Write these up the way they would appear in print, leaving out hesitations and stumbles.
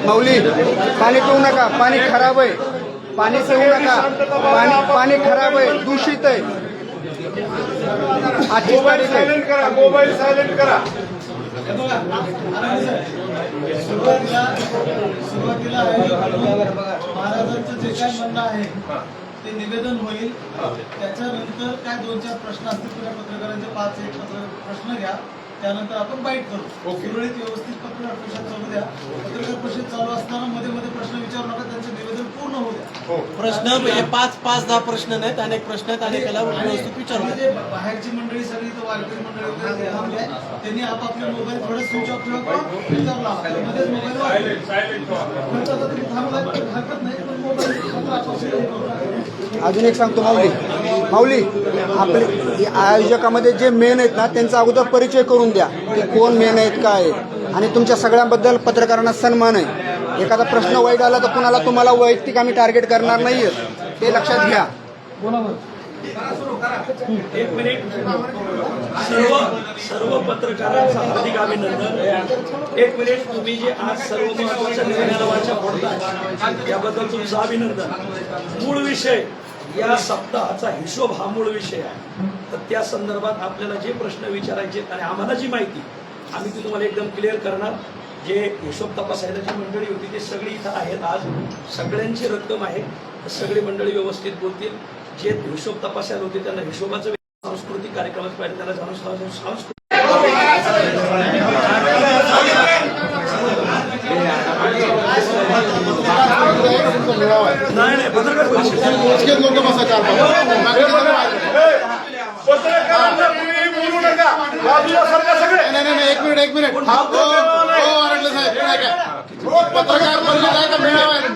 माऊली पाणी पिऊ नका, पाणी खराब आहे, पाणी पिऊ नका, पाणी खराब आहे, दूषित आहे. मोबाईल सायलेंट करा, मोबाईल सायलेंट करा. सुरुवातीला महाराजांचं जे काय म्हणणं आहे ते निवेदन होईल. त्याच्यानंतर काय 2-4 प्रश्न असतील तुला पत्रकारांचे 5-1 प्रश्न घ्या, त्यानंतर आपण बाईट करू. सुरळीत व्यवस्थित पत्रकार परिषद चालू द्या. पत्रकार परिषद चालू असताना मध्ये मध्ये प्रश्न विचारू नका, त्यांचं निवेदन पूर्ण होऊ द्या. प्रश्न 5-10 प्रश्न नाहीत, अनेक प्रश्न आहेत, अनेकाला व्यवस्थित विचारू द्या. बाहेरची मंडळी सगळी तर वारकरी मंडळी वगैरे थांबले, त्यांनी आपापले मोबाईल थोडे स्विच ऑफ ठेवा, मध्येच मोबाईल हरकत नाही, पण मोबाईल. अजून एक सांगतो माऊली, आपले आयोजकामध्ये जे मेन आहेत ना त्यांचा अगोदर परिचय करून द्या की कोण मेन आहेत काय आहे. आणि तुमच्या सगळ्यांबद्दल पत्रकारांना सन्मान आहे. एखादा प्रश्न वाईट आला तर कुणाला तुम्हाला वैयक्तिक आम्ही टार्गेट करणार नाहीये, ते लक्षात घ्या. एक मिनिट. सर्व पत्रकारांचं हार्दिक अभिनंदन. एक मिनिट. तुम्ही जे आज सर्व महत्वाच्या निर्णयाला वाचा फोडताय त्याबद्दल तुमचं अभिनंदन. मूळ विषय या सप्ताहाचा हिशोब हा मूळ विषय आहे. तर त्या संदर्भात आपल्याला जे प्रश्न विचारायचे आणि आम्हाला जी माहिती आम्ही ती तुम्हाला एकदम क्लिअर करणार. जे हिशोब तपासायला जी मंडळी होती ते सगळी इथं आहेत. आज सगळ्यांची रक्कम आहे, तर सगळी मंडळी व्यवस्थित बोलतील. जे हिशोब तपासायला होते त्यांना हिशोबाचं सांस्कृतिक कार्यक्रमात पाहिजे, त्याला जाणून सांस्कृतिक नाही पत्रकार पत्रकारांना तुम्ही बोलू नका, बाजूला सरका सगळे. नाही एक मिनिट पत्रकार परिषद का मेळावा आहे.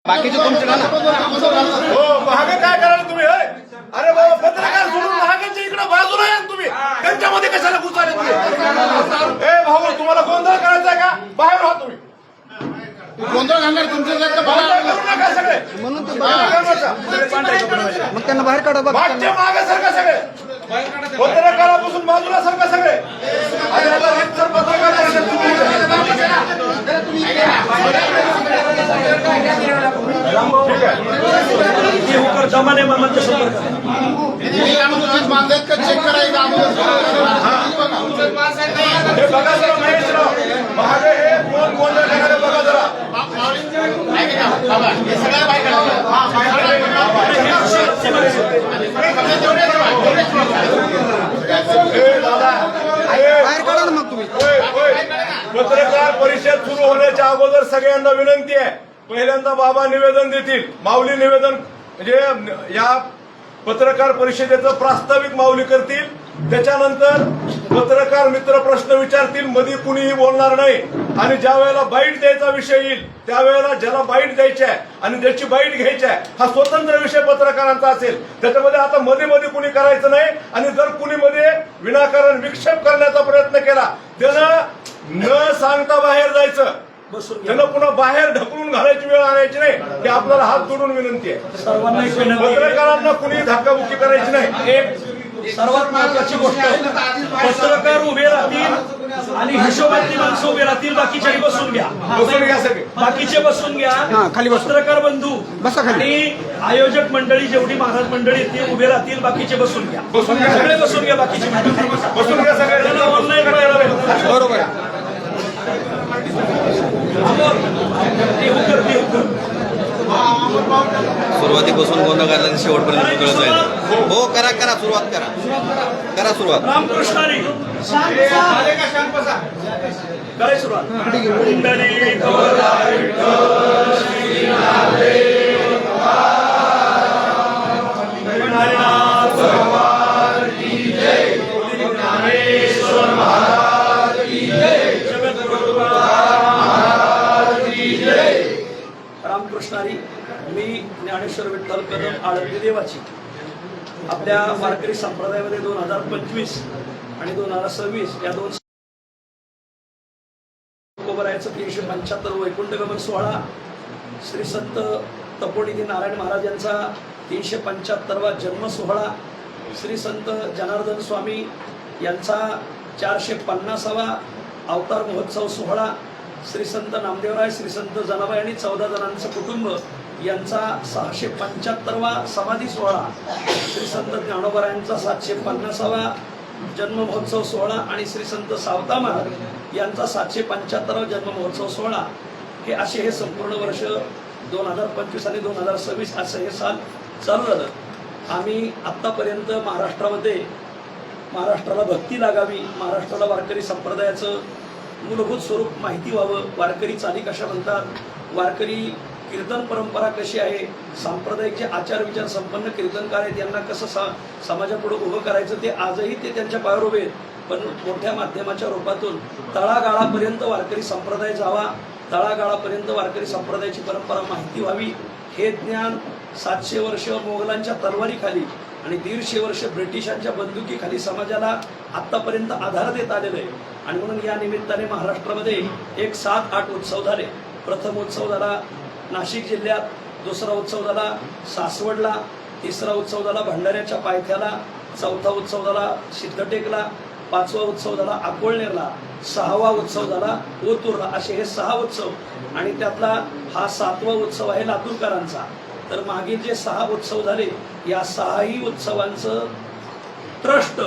बाकीचे तुमचे ना हो महागे काय कराल तुम्ही? अरे बाबा पत्रकार सोडून महागांच्या इकडे बाजूला या तुम्ही, त्यांच्यामध्ये कशाला घुसाले तुम्ही? ए भाऊ तुम्हाला गोंधळ करायचा आहे का? बाहेर राहा तुम्ही. गोंधळ घालणार तुमच्या करू नका सगळे. म्हणून ते मग त्यांना बाहेर काढा. बघा मागचे मागे सरका सगळे, पत्रकारापासून बाजूला सरका सगळे. आणि आता रितसर पत्रकार परिषद सुरू होकर जमाने मामांच्या संपर्कात चेक करायचं. हे बघा जरा महेशराव महागे हे कोण कोण बघा जरा. बाहेर काढा ना मग तुम्ही. पत्रकार परिषद सुरू होण्याच्या अगोदर सगळ्यांना विनंती आहे, पहिल्यांदा बाबा निवेदन देतील, माऊली निवेदन म्हणजे या पत्रकार परिषदेचं प्रास्ताविक माऊली करतील. त्याच्यानंतर पत्रकार मित्र प्रश्न विचारतील, मध्ये कुणीही बोलणार नाही. आणि ज्या वेळेला बाईट द्यायचा विषय येईल त्यावेळेला ज्याला बाईट द्यायची आहे आणि ज्याची बाईट घ्यायची आहे हा स्वतंत्र विषय पत्रकारांचा असेल. त्याच्यामध्ये आता मध्ये मध्ये कुणी करायचं नाही. आणि जर कुणी मध्ये विनाकारण विक्षेप करण्याचा प्रयत्न केला त्यानं न सांगता बाहेर जायचं, त्यांना पुन्हा बाहेर ढकलून घालायची वेळ आणायची नाही. हे आपल्याला हात जोडून विनंती आहे. सर्वांना पत्रकारांना कुणी धक्काबुक्की करायची नाही. एक सर्वात महत्वाची गोष्ट, पत्रकार उभे राहतील आणि हिशोबातली माणसं उभे राहतील, बाकीच्याही बसून घ्या. बसून घ्या सगळे, बाकीचे बसून घ्या. खाली बसून. पत्रकार बंधू बसा खाली. आणि आयोजक मंडळी जेवढी महाराज मंडळी ते उभे राहतील, बाकीचे बसून घ्या. बसून घ्या. सगळे बसून घ्या. बाकीचे बसून घ्या सगळे. ऑनलाईन करायला भेटतं. बरोबर. सुरुवातीपासून गोंधळ घालला आणि शेवटपर्यंत कळत जाईल. हो करा करा सुरुवात करा सुरुवात. रामकृष्ण हरी. काय सुरुवात? हरिनाथ मी ज्ञानेश्वर विठ्ठल कदम आळंदी देवाची आपल्या वारकरी संप्रदायामध्ये 2025 आणि 2026 या दोन तुकोबरायाचं 375 वैकुंठगमन सोहळा, श्री संत तपोनिधी नारायण महाराज यांचा 375वा जन्म सोहळा, श्री संत जनार्दन स्वामी यांचा 450वा अवतार महोत्सव सोहळा, श्री संत नामदेवराय, श्री संत जनाबाई आणि 14 जणांचं कुटुंब यांचा 675वा समाधी सोहळा, श्री संत ज्ञानोबरायांचा 750वा जन्म महोत्सव सोहळा आणि श्री संत सावता महाराज यांचा 775वा जन्म महोत्सव सोहळा, हे असे हे संपूर्ण वर्ष 2025 आणि 2026 असं हे साल चालू झालं. आम्ही आत्तापर्यंत महाराष्ट्राला भक्ती लागावी, महाराष्ट्राला वारकरी संप्रदायाचं मूलभूत स्वरूप माहिती व्हावं, वारकरी चाली कशा म्हणतात, वारकरी कीर्तन परंपरा कशी आहे, सांप्रदायिक जे आचार विचार संपन्न कीर्तनकार आहेत यांना कसं समाजापुढे उभं करायचं ते आजही ते त्यांच्या पायावर उभे आहेत. पण मोठ्या माध्यमाच्या रूपातून तळागाळापर्यंत वारकरी संप्रदाय जावा, तळागाळापर्यंत वारकरी संप्रदायाची परंपरा माहिती व्हावी, हे ज्ञान 700 वर्ष मोगलांच्या तलवारीखाली आणि 150 वर्ष ब्रिटिशांच्या बंदुकीखाली समाजाला आत्तापर्यंत आधार देत आलेलं आहे. आणि म्हणून या निमित्ताने महाराष्ट्रामध्ये एक 7-8 उत्सव झाले. प्रथम उत्सव झाला नाशिक जिल्ह्यात, दुसरा उत्सव झाला सासवडला, तिसरा उत्सव झाला भंडाऱ्याच्या पायथ्याला, चौथा उत्सव झाला सिद्धटेकला, 5वा उत्सव झाला अकोळनेरला, 6वा उत्सव झाला ओतूरला. असे हे 6 उत्सव आणि त्यातला हा 7वा उत्सव आहे लातूरकरांचा. तर मागील जे 6 उत्सव झाले या 6ही उत्सवांचं ट्रस्ट,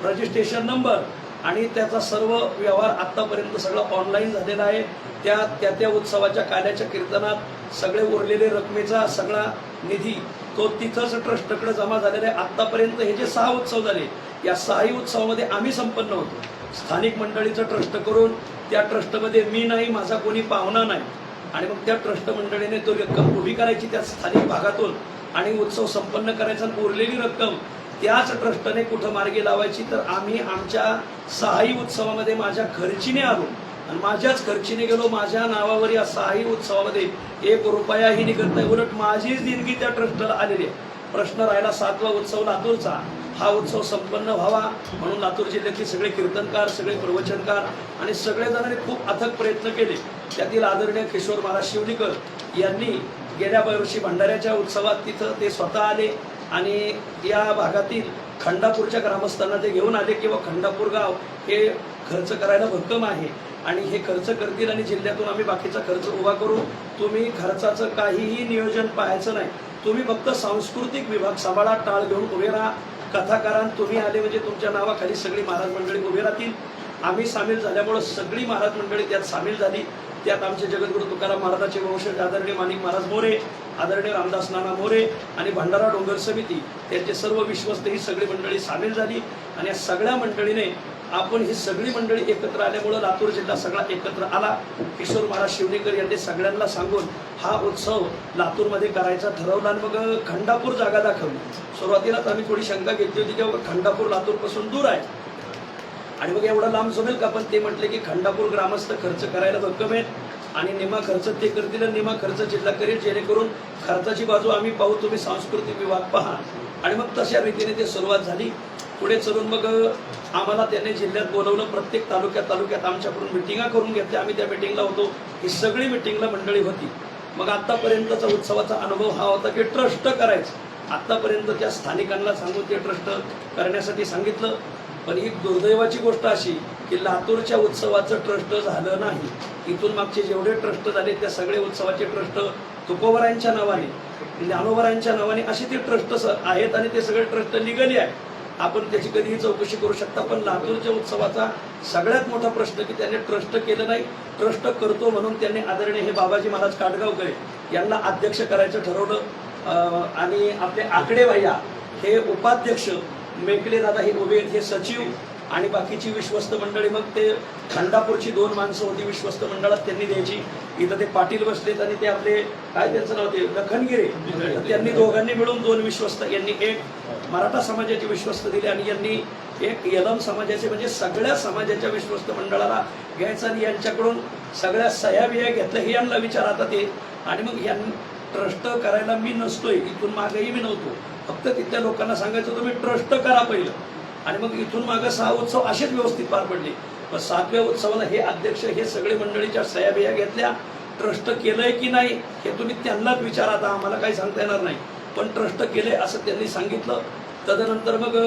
रजिस्ट्रेशन नंबर आणि त्याचा सर्व व्यवहार आत्तापर्यंत सगळं ऑनलाईन झालेला आहे. त्या उत्सवाच्या काल्याच्या कीर्तनात सगळे उरलेले रकमेचा सगळा निधी तो तिथंच ट्रस्टकडे जमा झालेला आहे. आत्तापर्यंत हे जे 6 उत्सव झाले या 6ही उत्सवामध्ये आम्ही संपन्न होतो. स्थानिक मंडळीचं ट्रस्ट करून त्या ट्रस्टमध्ये मी नाही, माझा कोणी पाहुणा नाही आणि मग त्या ट्रस्ट मंडळीने तो रक्कम उभी करायची त्या स्थानिक भागातून आणि उत्सव संपन्न करायचा. उरलेली रक्कम त्याच ट्रस्टने कुठं मार्गी लावायची. तर आम्ही आमच्या 6ही उत्सवामध्ये माझ्या खर्चीने आलो आणि माझ्याच खर्चीने गेलो. माझ्या नावावर या 6ही उत्सवामध्ये 1 रुपयाही निघत नाही, उलट माझीच देणगी त्या ट्रस्टला आलेली आहे. प्रश्न राहिला 7वा उत्सव लातूरचा. हा उत्सव संपन्न व्हावा म्हणून लातूर जिल्ह्यातले सगळे कीर्तनकार, सगळे प्रवचनकार आणि सगळेजणांनी खूप अथक प्रयत्न केले. त्यातील आदरणीय किशोर महाराज शिवलीकर यांनी गेल्या वर्षी भंडाऱ्याच्या उत्सवात तिथं ते स्वतः आले आणि या भागातील खंडापूरच्या ग्रामस्थांना ते घेऊन आले किंवा खंडापूर गाव हे खर्च करायला भक्कम आहे आणि हे खर्च करतील आणि जिल्ह्यातून आम्ही बाकीचा खर्च उभा करू. तुम्ही खर्चाचं काहीही नियोजन पाहायचं नाही, तुम्ही फक्त सांस्कृतिक विभाग सांभाळा, टाळ घेऊन उभे राहा. कथाकारां तुम्ही आले म्हणजे तुमच्या नावाखाली सगळी महाराज मंडळी उभे राहतील. आम्ही सामील झाल्यामुळं सगळी महाराज मंडळी त्यात सामील झाली. त्यात आमचे जगद्गुरू तुकाराम महाराजांचे वंशज आदरणीय माणिक महाराज मोरे, आदरणीय रामदास नाना मोरे आणि भंडारा डोंगर समिती त्यांचे सर्व विश्वस्त ही सगळी मंडळी सामील झाली. आणि या सगळ्या मंडळीने आपण ही सगळी मंडळी एकत्र आल्यामुळं लातूर जिल्हा सगळा एकत्र आला. किशोर महाराज शिवणेकर यांनी सगळ्यांना सांगून हा उत्सव लातूरमध्ये करायचा ठरवला आणि मग खंडापूर जागा दाखवली. सुरुवातीलाच आम्ही थोडी शंका घेतली होती की खंडापूर लातूरपासून दूर आहे आणि मग एवढा लांब जमेल का. पण ते म्हटले की खंडापूर ग्रामस्थ खर्च करायला भक्कम आहेत आणि निमा खर्च ते करतील आणि निमा खर्च जिल्हा करेल, जेणेकरून खर्चाची बाजू आम्ही पाहू, तुम्ही सांस्कृतिक विभाग पहा. आणि मग तशा रीतीने ते सुरुवात झाली. पुढे चलून मग आम्हाला त्यांनी जिल्ह्यात बोलवलं. प्रत्येक तालुक्यात आमच्याकडून मिटिंगा करून घेतल्या. आम्ही त्या मिटिंगला होतो. ही सगळी मिटिंगला मंडळी होती. मग आत्तापर्यंतचा उत्सवाचा अनुभव हा होता की ट्रस्ट करायचं. आत्तापर्यंत त्या स्थानिकांना सांगून ते ट्रस्ट करण्यासाठी सांगितलं. पण ही दुर्दैवाची गोष्ट अशी की लातूरच्या उत्सवाचं ट्रस्ट झालं नाही. इथून मागचे जेवढे ट्रस्ट झाले त्या सगळे उत्सवाचे ट्रस्ट तुकोबरायांच्या नावाने, ज्ञानोबरायांच्या नावाने असे ते ट्रस्ट आहेत आणि ते सगळे ट्रस्ट लिगली आहे. आपण त्याची कधीही चौकशी करू शकता. पण लातूरच्या उत्सवाचा सगळ्यात मोठा प्रश्न की त्यांनी ट्रस्ट केलं नाही. ट्रस्ट करतो म्हणून त्यांनी आदरणीय हे बाबाजी महाराज काटगावकर यांना अध्यक्ष करायचं ठरवलं आणि आपले आकडे भैया हे उपाध्यक्ष, मेकले दादा हे उभे हे सचिव आणि बाकीची विश्वस्त मंडळी. मग ते खंडापूरची 2 माणसं होती विश्वस्त मंडळात त्यांनी द्यायची. इथं ते पाटील बसलेत आणि ते आपले काय त्यांचं नाव ते लखनगिरे, त्यांनी दोघांनी मिळून 2 विश्वस्त, यांनी एक मराठा समाजाची विश्वस्त दिली आणि यांनी एक यलम समाजाचे म्हणजे सगळ्या समाजाच्या विश्वस्त मंडळाला घ्यायचं आणि यांच्याकडून सगळ्या सह्या बिया घेतल्या. हे यांना विचार आता ते आणि मग ट्रस्ट करायला मी नसतोय, इथून मागेही मी नव्हतो. फक्त तिथल्या लोकांना सांगायचं तुम्ही ट्रस्ट करा पहिलं, आणि मग इथून मागे 6 उत्सव असेच व्यवस्थित पार पडले. पण 7व्या उत्सवाला हे अध्यक्ष हे सगळे मंडळीच्या सह्या बिया घेतल्या. ट्रस्ट केलंय की नाही हे तुम्ही त्यांनाच विचारा, आता आम्हाला काही सांगता येणार नाही, पण ट्रस्ट केलंय असं त्यांनी सांगितलं. तदनंतर मग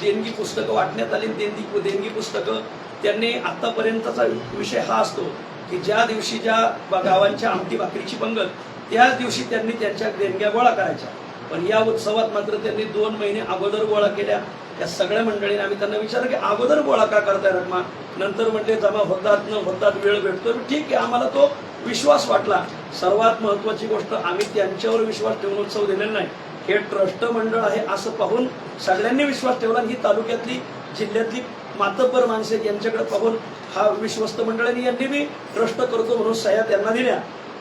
देणगी पुस्तकं वाटण्यात आली. देणगी पुस्तकं त्यांनी आतापर्यंतचा विषय हा असतो की ज्या दिवशी ज्या गावांच्या आमटी भाकरीची पंगत त्याच दिवशी त्यांनी त्यांच्या देणग्या गोळा करायच्या. पण या उत्सवात मात्र त्यांनी 2 महिने अगोदर गोळा केल्या. या सगळ्या मंडळींनी आम्ही त्यांना विचारलं की अगोदर गोळा का करताय रकमा, नंतर म्हणले जमा होतात न होतात वेळ भेटतो. ठीक आहे, आम्हाला तो विश्वास वाटला. सर्वात महत्वाची गोष्ट आम्ही त्यांच्यावर विश्वास ठेवून उत्सव दिलेला नाही, हे ट्रस्ट मंडळ आहे असं पाहून सगळ्यांनी विश्वास ठेवला. ही तालुक्यातली जिल्ह्यातली मातब्बर माणसे यांच्याकडे पाहून हा विश्वस्त मंडळांनी यांनी मी ट्रस्ट करतो म्हणून सह्या त्यांना दिल्या.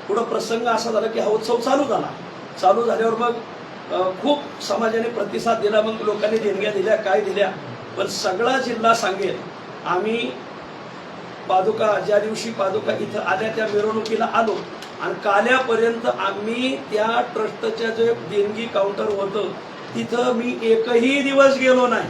पुढं प्रसंग असा झाला की हा उत्सव चालू झाला. चालू झाल्यावर मग खूप समाजाने प्रतिसाद दिला. मग लोकांनी देणग्या दिल्या, काय दिल्या, पण सगळा जिल्हा सांगेल आम्ही पादुका ज्या दिवशी पादुका इथं आल्या त्या मिरवणुकीला आलो आणि काल्यापर्यंत आम्ही त्या ट्रस्टच्या जे देणगी काउंटर होतं तिथं मी एकही दिवस गेलो नाही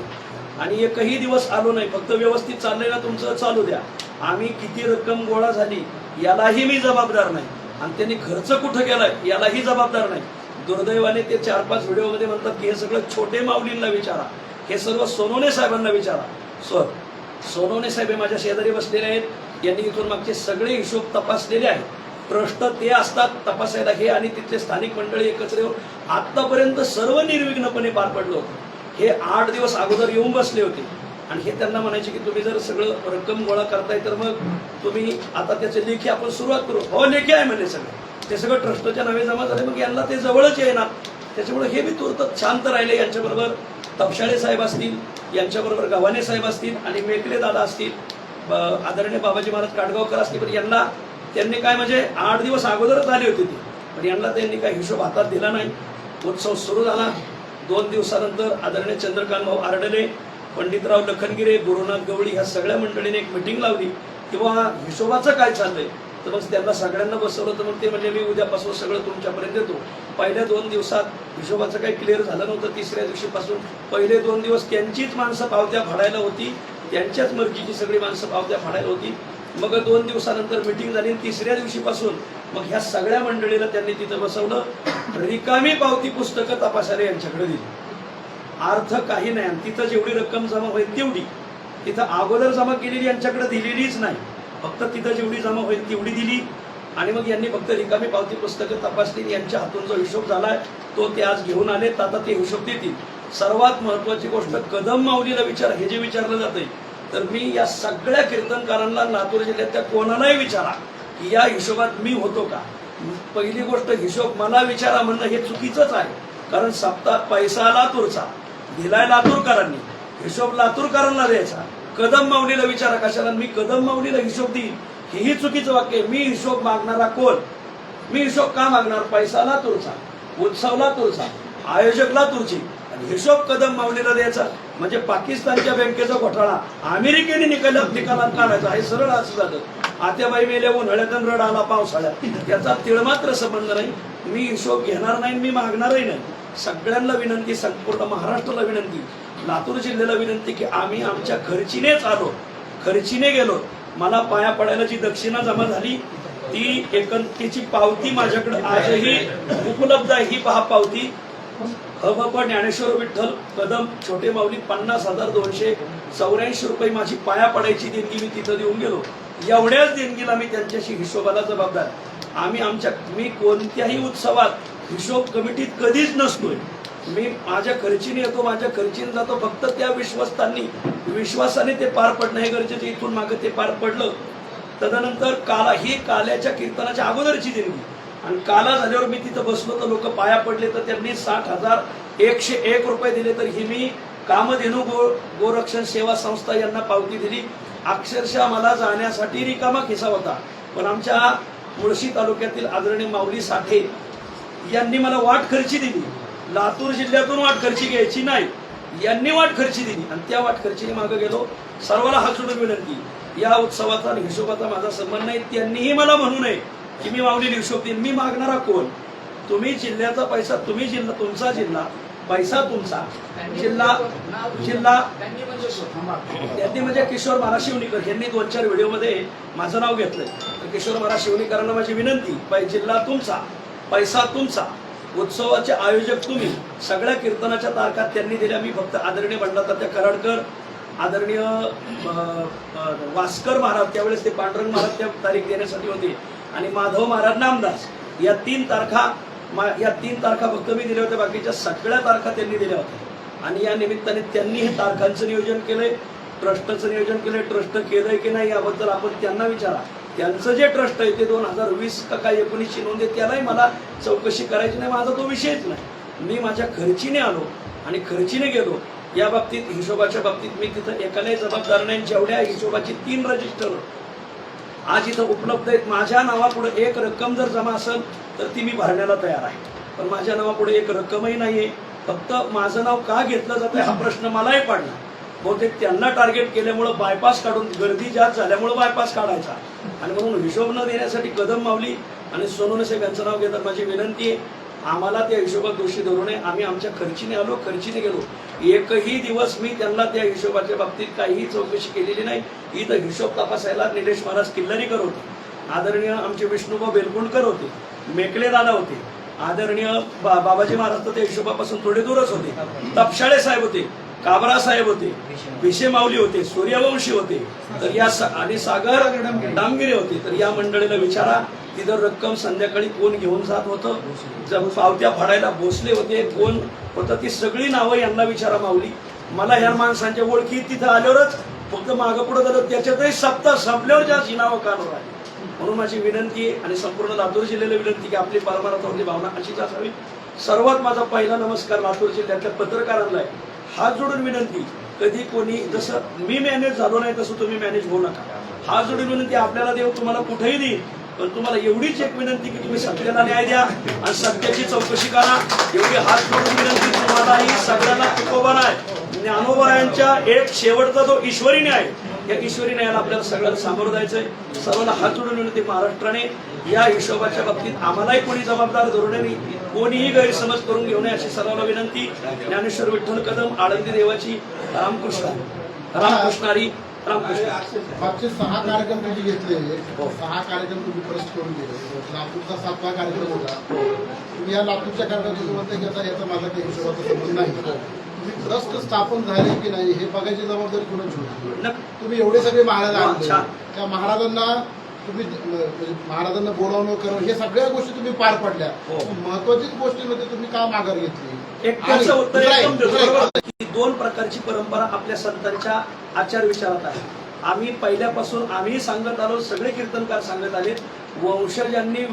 आणि एकही दिवस आलो नाही. फक्त व्यवस्थित चाललंय ना तुमचं, चालू द्या. आम्ही किती रक्कम गोळा झाली यालाही मी जबाबदार नाही आणि त्यांनी खर्च कुठं केलाय यालाही जबाबदार नाही. दुर्दैवाने ते 4-5 व्हिडिओमध्ये म्हणतात की हे सगळं छोटे माऊलींना विचारा, हे सर्व सोनवणे साहेबांना विचारा. सोनवणे साहेब हे माझ्या शेजारी बसलेले आहेत, यांनी इथून मागचे सगळे हिशोब तपासलेले आहेत. ट्रस्ट ते असतात तपासायला हे आणि तिथले स्थानिक मंडळी एकत्र येऊन आतापर्यंत सर्व निर्विघ्नपणे पार पडलं होतं. हे 8 दिवस अगोदर येऊन बसले होते आणि हे त्यांना म्हणायचे की तुम्ही जर सगळं रक्कम गोळा करताय तर मग तुम्ही आता त्याचे लेखी आपण सुरुवात करू. हो, लेखी आहे म्हणजे सगळे ते सगळं ट्रस्टच्या नावे जमा झाले, मग यांना ते जवळच येणार. त्याच्यामुळे हे बी तुर्त शांत राहिले. यांच्याबरोबर तपशाळे साहेब असतील, यांच्याबरोबर गव्हाणे साहेब असतील आणि मेकले दादा असतील, आदरणीय बाबाजी महाराज काटगावकर असतील. पण यांना त्यांनी काय म्हणजे 8 दिवस अगोदरच आले होते ते, पण यांना त्यांनी काही हिशोब हातात दिला नाही. उत्सव सुरू झाला. 2 दिवसानंतर आदरणीय चंद्रकांत भाऊ आरडले, पंडितराव लखनगिरे, गुरुनाथ गवळी ह्या सगळ्या मंडळीने एक मिटिंग लावली किंवा हिशोबाचं काय चाललंय. तर मग त्यांना सगळ्यांना बसवलं. तर मग ते म्हणजे मी उद्यापासून सगळं तुमच्यापर्यंत येतो. पहिल्या 2 दिवसात हिशोबाचं काही क्लिअर झालं नव्हतं. 3ऱ्या दिवशीपासून पहिले 2 दिवस त्यांचीच माणसं पावत्या फाडायला होती, त्यांच्याच मर्जीची सगळी माणसं पावत्या फाडायला होती. मग 2 दिवसानंतर मिटिंग झाली. 3ऱ्या दिवशीपासून मग ह्या सगळ्या मंडळीला त्यांनी तिथं बसवलं. रिकामी पावती पुस्तकं तपासायला यांच्याकडे दिली. अर्थ काही नाही. तिथं जेवढी रक्कम जमा होईल तेवढी, तिथं अगोदर जमा केलेली यांच्याकडे दिलेलीच नाही, फक्त तिथं जेवढी जमा होईल तेवढी दिली. आणि मग यांनी फक्त रिकामी पावती पुस्तकं तपासली. यांच्या हातून जो हिशोब झालाय तो ते आज घेऊन आले. आता ते हिशोब देतील. सर्वात महत्वाची गोष्ट कदम माऊलीला विचार, हे जे विचारलं जातंय तर मी या सगळ्या कीर्तनकारांना लातूर जिल्ह्यातल्या कोणालाही विचारा की या हिशोबात मी होतो का. पहिली गोष्ट हिशोब मला विचारा म्हणणं हे चुकीचंच आहे, कारण सप्ताह पैसा लातूरचा दिलाय लातूरकरांनी, हिशोब लातूरकरांना द्यायचा. कदम माऊलीला विचारा कशाला, मी कदम माऊलीला हिशोब देईन हेही चुकीचं वाक्य आहे. मी हिशोब मागणारा कोण, मी हिशोब का मागणार. पैसा लातूरचा, उत्सव लातूरचा, आयोजक लातूरची, आणि हिशोब कदम माऊलीला द्यायचा म्हणजे पाकिस्तानच्या बँकेचा घोटाळा अमेरिकेने निकालात काढायचा. हे सरळ असं झालं. आत्याबाई मेल्या उन्हाळ्यात आणि रड आला पावसाळ्यात, याचा तिळमात्र संबंध नाही. मी हिशोब घेणार नाही, मी मागणारही नाही. सगळ्यांना विनंती, संपूर्ण महाराष्ट्राला विनंती, लातूर जिल्ह्याला विनंती की आम्ही आमच्या खर्चीनेच आलो, खर्चीने गेलो. मला पाया पडायला जी दक्षिणा जमा झाली त्याची पावती माझ्याकडे आजही उपलब्ध आहे. ही पहा पावती. हब ज्ञानेश्वर विठ्ठल कदम छोटे माऊली 50,284 रुपये माझी पाया पडायची देणगी मी तिथं देऊन गेलो. एवढ्याच देणगीला मी त्यांच्याशी हिशोबाला जबाबदार. मी कोणत्याही उत्सवात हिशोब कमिटीत कधीच नसतोय. मी माझ्या खर्चीने येतो, माझ्या खर्चीने जातो. फक्त त्या विश्वासाने ते पार पडणं हे गरजेचं. इथून मागे ते पार पडलं. तदनंतर ही काल्याच्या कीर्तनाच्या अगोदरची देणगी आणि काला झाल्यावर मी तिथं बसलो तर लोक पाया पडले तर त्यांनी 60,101 रुपये दिले. तर ही मी कामधेनू गोरक्षण सेवा संस्था यांना पावती दिली. अक्षरशः मला जाण्यासाठी रिकामा खिसा होता, पण आमच्या मुळशी तालुक्यातील आदरणीय माऊली साठे यांनी मला वाट खर्ची दिली. लातूर जिल्ह्यातून वाट खर्ची घ्यायची नाही, यांनी वाट खर्ची दिली आणि त्या वाट खर्चीने मागे गेलो. सर्वांना हात जोडून विनंती, या उत्सवाचा आणि हिशोबाचा माझा संबंध नाही. त्यांनीही मला म्हणू नये की मी माऊलीला हिशोब देईन. मी मागणारा कोण, तुम्ही जिल्ह्याचा पैसा तुम्ही जिल्हा तुमचा जिल्हा पैसा तुमचा जिल्हा त्यांनी म्हणजे किशोर महाराज शिवणीकर यांनी 2-4 व्हिडिओमध्ये माझं नाव घेतलंय. तर किशोर महाराज शिवणीकरांना माझी विनंती, जिल्हा तुमचा पैसा तुमचा, उत्सवाचे आयोजक तुम्ही, सगळ्या कीर्तनाच्या तारखा त्यांनी दिल्या. मी फक्त आदरणीय बंडातात्या कराडकर, आदरणीय वास्कर महाराज त्यावेळेस ते पांडुरंग महाराज त्या तारीख देण्यासाठी होते, आणि माधव महाराज नामदास या 3 तारखा फक्त मी दिल्या होत्या. बाकीच्या सगळ्या तारखा त्यांनी दिल्या होत्या. आणि या निमित्ताने त्यांनी हे तारखांचं नियोजन केलंय, ट्रस्टचं नियोजन केलंय. ट्रस्ट केलंय की नाही याबद्दल आपण त्यांना विचारा. त्यांचं जे ट्रस्ट आहे ते 2020 का काय 19ची नोंद आहे, त्यालाही मला चौकशी करायची नाही, माझा तो विषयच नाही. मी माझ्या खर्चीने आलो आणि खर्चीने गेलो. या बाबतीत हिशोबाच्या बाबतीत मी तिथं एकालाही जबाबदार नाही. जेवढ्या हिशोबाची 3 रजिस्टर आज इथं उपलब्ध आहेत. माझ्या नावापुढे एक रक्कम जर जमा असेल तर ती मी भरण्याला तयार आहे, पण माझ्या नावापुढे एक रक्कमही नाहीये. फक्त माझं नाव का घेतलं जातं हा प्रश्न मलाही पडला. बहुतेक त्यांना टार्गेट केल्यामुळं बायपास काढून, गर्दी जास्त झाल्यामुळं बायपास काढायचा, आणि म्हणून हिशोब न देण्यासाठी कदम मावली आणि सोनवणे साहेब यांचं नाव घेतात. माझी विनंती आहे, आम्हाला त्या हिशोबात दोषी धरू नये. आम्ही आमच्या खर्चीने आलो, खर्चीने गेलो. एकही दिवस मी त्यांना त्या हिशोबाच्या बाबतीत काहीही चौकशी केलेली नाही. इथं हिशोब तपासायला निलेश महाराज किल्लारीकर होते, आदरणीय आमचे विष्णुभाऊ बेलकुंडकर होते, मेकले दादा होते, आदरणीय बाबाजी महाराज तर त्या हिशोबापासून थोडे दूरच होते, तपशाळे साहेब होते, काबरा साहेब होते, भिशे माऊली होते, सूर्यवंशी होते, तर या आणि सागर डामगिरे होते. तर या मंडळीला विचारा तिथं रक्कम संध्याकाळी कोण घेऊन जात होतं, जब पावत्या फाडायला भोसले होते, कोण होतं, ती सगळी नावं यांना विचारा माऊली. मला ह्या माणसांच्या ओळखी तिथं आल्यावरच फक्त मागं पुढं झालं, त्याच्यातही सप्ताह संपल्यावर ज्या नावं काढून राहिली. म्हणून माझी विनंती आहे आणि संपूर्ण लातूर जिल्ह्याला विनंती की आपली परमार्थातली भावना अशीच असावी. सर्वात माझा पहिला नमस्कार लातूर जिल्ह्यातल्या पत्रकारांना आहे. हात जोडून विनंती, कधी कोणी जसं मी मॅनेज झालो नाही तसं तुम्ही मॅनेज होऊ नका. हात जोडून विनंती, आपल्याला देव तुम्हाला कुठेही देईल, पण तुम्हाला एवढीच एक विनंती की तुम्ही सत्याला न्याय द्या आणि सत्याची चौकशी करा. एवढी हात जोडून विनंती तुम्हालाही सगळ्यांना तुकोबा आहे. ज्ञानोबरायांच्या एक शेवटचा जो ईश्वरी न्याय, या ईश्वरी न्यायाला आपल्याला सगळ्यांना सामोरं जायचंय. सर्वांना हात जोडून विनंती, महाराष्ट्राने या हिशोबाच्या बाबतीत आम्हालाही कोणी जबाबदार धरू नये, कोणीही गैरसमज करून घेऊ नये अशी सर्वांना विनंती. ज्ञानेश्वर विठ्ठल कदम, आळंदी देवाची, रामकृष्णारी, रामकृष्ण. मागचे 6 कार्यक्रम तुम्ही घेतले, 6 कार्यक्रम तुम्ही प्रश्न करून दिले. लातूरचा 7वा कार्यक्रम होता. तुम्ही या लातूरच्या कार्यक्रमात म्हणता की आता याचा माझा काही हिशोबाचा संबंध नाही. तुम्ही ट्रस्ट स्थापन झाले की नाही हे बघायची जबाबदारी कोणाची होती? तुम्ही एवढे सगळे महाराज आणले, त्या महाराजांना तुम्ही महाराजांना बोलावणं करणं हे सगळ्या गोष्टी तुम्ही पार पडल्या. महत्वाचीच गोष्टीमध्ये तुम्ही का माघार घेतली? एक त्याचं उत्तर एकदम देतो. 2 प्रकारची परंपरा आपल्या संतांच्या आचार विचारात आहे. आम्ही पहिल्यापासून आम्ही सांगत आलो, सगळे कीर्तनकार सांगत आले, वंशजांनी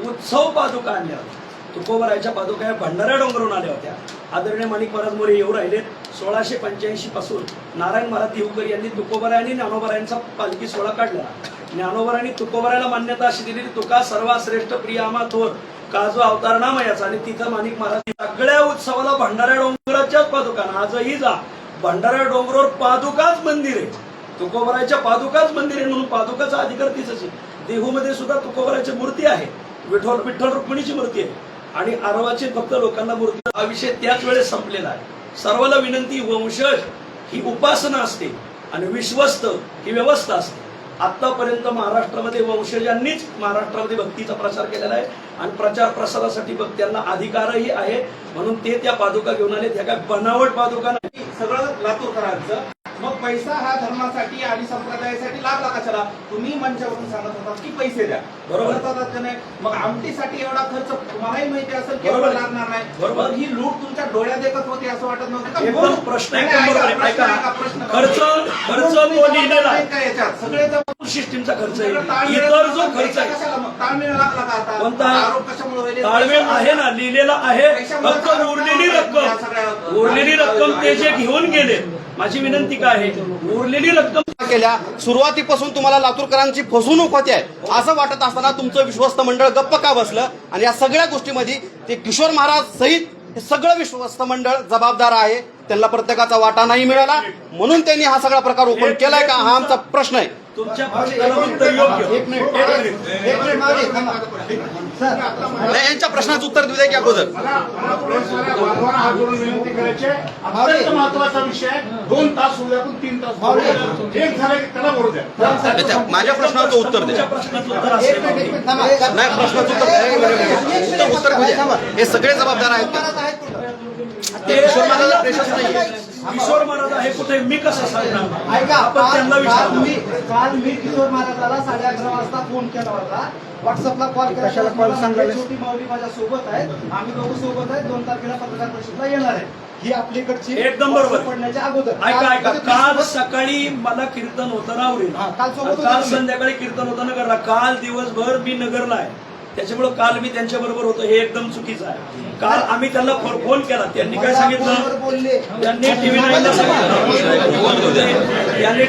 उत्सव पादुका आणल्या होत्या. तुकोबरायच्या पादुका या भंडारा डोंगरून आल्या होत्या. आदरणीय माणिक महाराज मोरे येऊ राहिलेत. 1685 पासून नारायण महाराज देवकर यांनी तुकोबरायांनी ज्ञानोबरायांचा पालखी सोहळा काढला. ज्ञानोबरायांनी तुकोबरायला मान्यता अशी दिली, तुका सर्वात श्रेष्ठ प्रियामा थोर काजो अवतार नाम याचा. आणि तिथं माणिक महाराज सगळ्या उत्सवाला भंडारा डोंगराच्याच पादुका, आजही जा भंडारा डोंगरावर पादुकाच मंदिर आहे, तुकोबरायच्या पादुकाच मंदिर आहे, म्हणून पादुकाचा अधिकार तिथंच आहे. देहूमध्ये सुद्धा तुकोबरायची मूर्ती आहे, विठ्ठल रुक्मिणीची मूर्ती आहे, आणि आरवाची फक्त लोकांना मूर्ती. हा विषय त्याच वेळेस संपलेला आहे. सर्वांना विनंती, वंशज ही उपासना असते आणि विश्वस्त ही व्यवस्था असते. आतापर्यंत महाराष्ट्रामध्ये वंशजांनीच महाराष्ट्रामध्ये भक्तीचा प्रसार केलेला आहे आणि प्रचार प्रसारासाठी भक्तांना अधिकारही आहे, म्हणून ते त्या पादुका घेऊन आले. त्या काय बनावट पादुका नाही. सगळं लातूरकरांचं. मग पैसा हा धर्मासाठी आणि संप्रदायासाठी लागला कशाला? तुम्ही मंचावरून सांगत होता की पैसे द्या, बरोबर नाही? मग आमटीसाठी एवढा खर्च तुम्हालाही माहिती असेल की लागणार नाही, बरोबर? ही लूट तुमच्या डोळ्यात देखत होती असं वाटत नव्हतं एकदम प्रश्न खर्च तो लिहिलेला याच्यात सगळे सिस्टीमचा खर्च आहे. इतर जो खर्च आहे ताळमेळ लागला का आता? कोणता आरोप कशामुळे? ताळमेळ आहे ना, लिहिलेला आहे. फक्त उरलेली रक्कम ते जे घेऊन गेले. माझी विनंती काय आहे, उरलेली रक्कम केल्या. सुरुवातीपासून तुम्हाला लातूरकरांची फसवणूक होते असं वाटत असताना तुमचं विश्वस्त मंडळ गप्प का बसलं? आणि या सगळ्या गोष्टीमध्ये ते किशोर महाराज सहित हे सगळं विश्वस्त मंडळ जबाबदार आहे. त्यांना प्रत्येकाचा वाटा नाही मिळाला, म्हणून त्यांनी हा सगळा प्रकार ओपन केलाय का, हा आमचा प्रश्न आहे. तुमच्या प्रश्नाला उत्तर योग्य. एक मिनिट मागे थांबा. सर नाही, यांच्या प्रश्नाचं उत्तर देऊ द्या की अगोदर. वारंवार हात जोडून विनंती करायची आहे. अत्यंत महत्वाचा विषय आहे. 2 तास होऊ द्या, 3 तास होऊ द्या. एक झालं की त्याला बोलू द्या. माझ्या प्रश्नाचं उत्तर द्या. तुमच्या प्रश्नाचं उत्तर असेल. थांबा. नाही, प्रश्नाचं उत्तर घेऊ द्या. हे सगळे जबाबदार आहेत का? ते किशोर महाराज प्रेशर नाही. किशोर महाराज आहे कुठे, मी कसं सांगणार? ऐका, आपण त्यांना विचारलं. काल मी किशोर महाराजाला 11:30 वाजता फोन केला होता. व्हॉट्सअपला कॉल केला. कशाला कॉल सांगायला? छोटी माऊली माझ्या सोबत आहेत. आम्ही दोघं सोबत आहेत. 2 तारखेला पत्रकार परिषदेला येणार आहे. ही आपलीकडची एकदम बरोबर. पडण्याच्या अगोदर ऐका, काल सकाळी मला कीर्तन होतं नावरीला. हा, काल सोबत होते काल तुम्ही. संध्याकाळी कीर्तन होतं नगरला. काल दिवसभर मी नगरला आहे. त्याच्यामुळे काल मी त्यांच्या बरोबर होतो, हे एकदम चुकीचं आहे. काल आम्ही त्यांना फोन केला. त्यांनी काय सांगितलं? बोलले त्यांनी टीव्ही नाईनला सांगितलं त्यांनी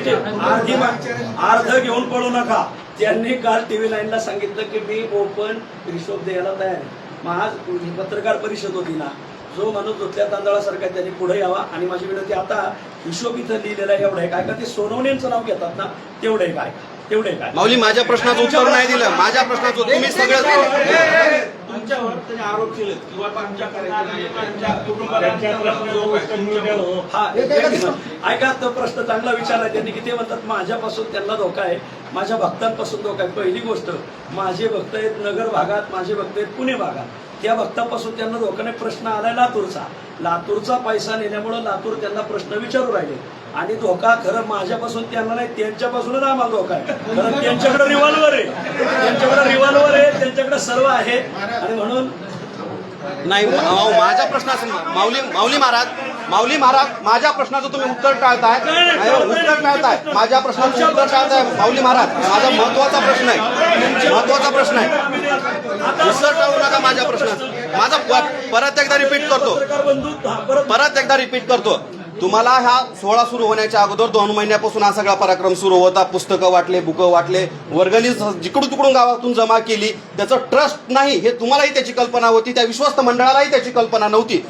अर्ध घेऊन पळू नका. त्यांनी काल टीव्ही नाईनला सांगितलं की मी ओपन हिशोब द्यायला तयार आहे. मग आज पत्रकार परिषद होती ना, जो माणूस धुतल्या तांदळासारखा त्यांनी पुढे यावा. आणि माझी विनंती, आता हिशोब इथं लिहिलेला एवढं आहे काय का, ते सोनवणेंचं नाव घेतात ना, तेवढे काय तेवढे काय. माऊली, माझ्या प्रश्नाचं उत्तर नाही दिलं. माझ्या प्रश्नाचं तुम्ही सगळं तुमच्यावर त्याने आरोप केले किंवा आमच्या कार्यकर्त्यांच्या कुटुंबाला हा ऐका, तो प्रश्न चांगला विचारला त्यांनी की ते म्हणतात माझ्यापासून त्यांना धोका आहे, माझ्या भक्तांपासून धोका आहे. पहिली गोष्ट, माझे भक्त आहेत नगर भागात, माझे भक्त आहेत पुणे भागात. त्या भक्तापासून त्यांना धोका नाही. प्रश्न आलाय लातूरचा पैसा नेल्यामुळे लातूर त्यांना प्रश्न विचारू राहिले. आणि धोका खरं माझ्यापासून त्यांना नाही, त्यांच्यापासूनच आम्हाला धोका आहे. खरं त्यांच्याकडे रिव्हॉल्वर आहे, त्यांच्याकडे सर्व आहे. आणि म्हणून नाही. माझ्या प्रश्नाचं माऊली महाराज माझ्या प्रश्नाचं तुम्ही उत्तर टाळताय. उत्तर टाळताय. माझ्या प्रश्नाचं उत्तर टाळताय. माऊली महाराज, माझा महत्वाचा प्रश्न आहे. उत्तर टाळू नका माझ्या प्रश्नाचं. माझा परत एकदा रिपीट करतो. तुम्हाला हा सोहळा सुरू होण्याच्या अगोदर 2 महिन्यापासून हा सगळा पराक्रम सुरू होता. पुस्तकं वाटले, बुकं वाटले, वर्गणी जिकडून तिकडून गावातून जमा केली. त्याचं ट्रस्ट नाही हे तुम्हालाही त्याची कल्पना होती, त्या विश्वस्त मंडळालाही त्याची कल्पना होती.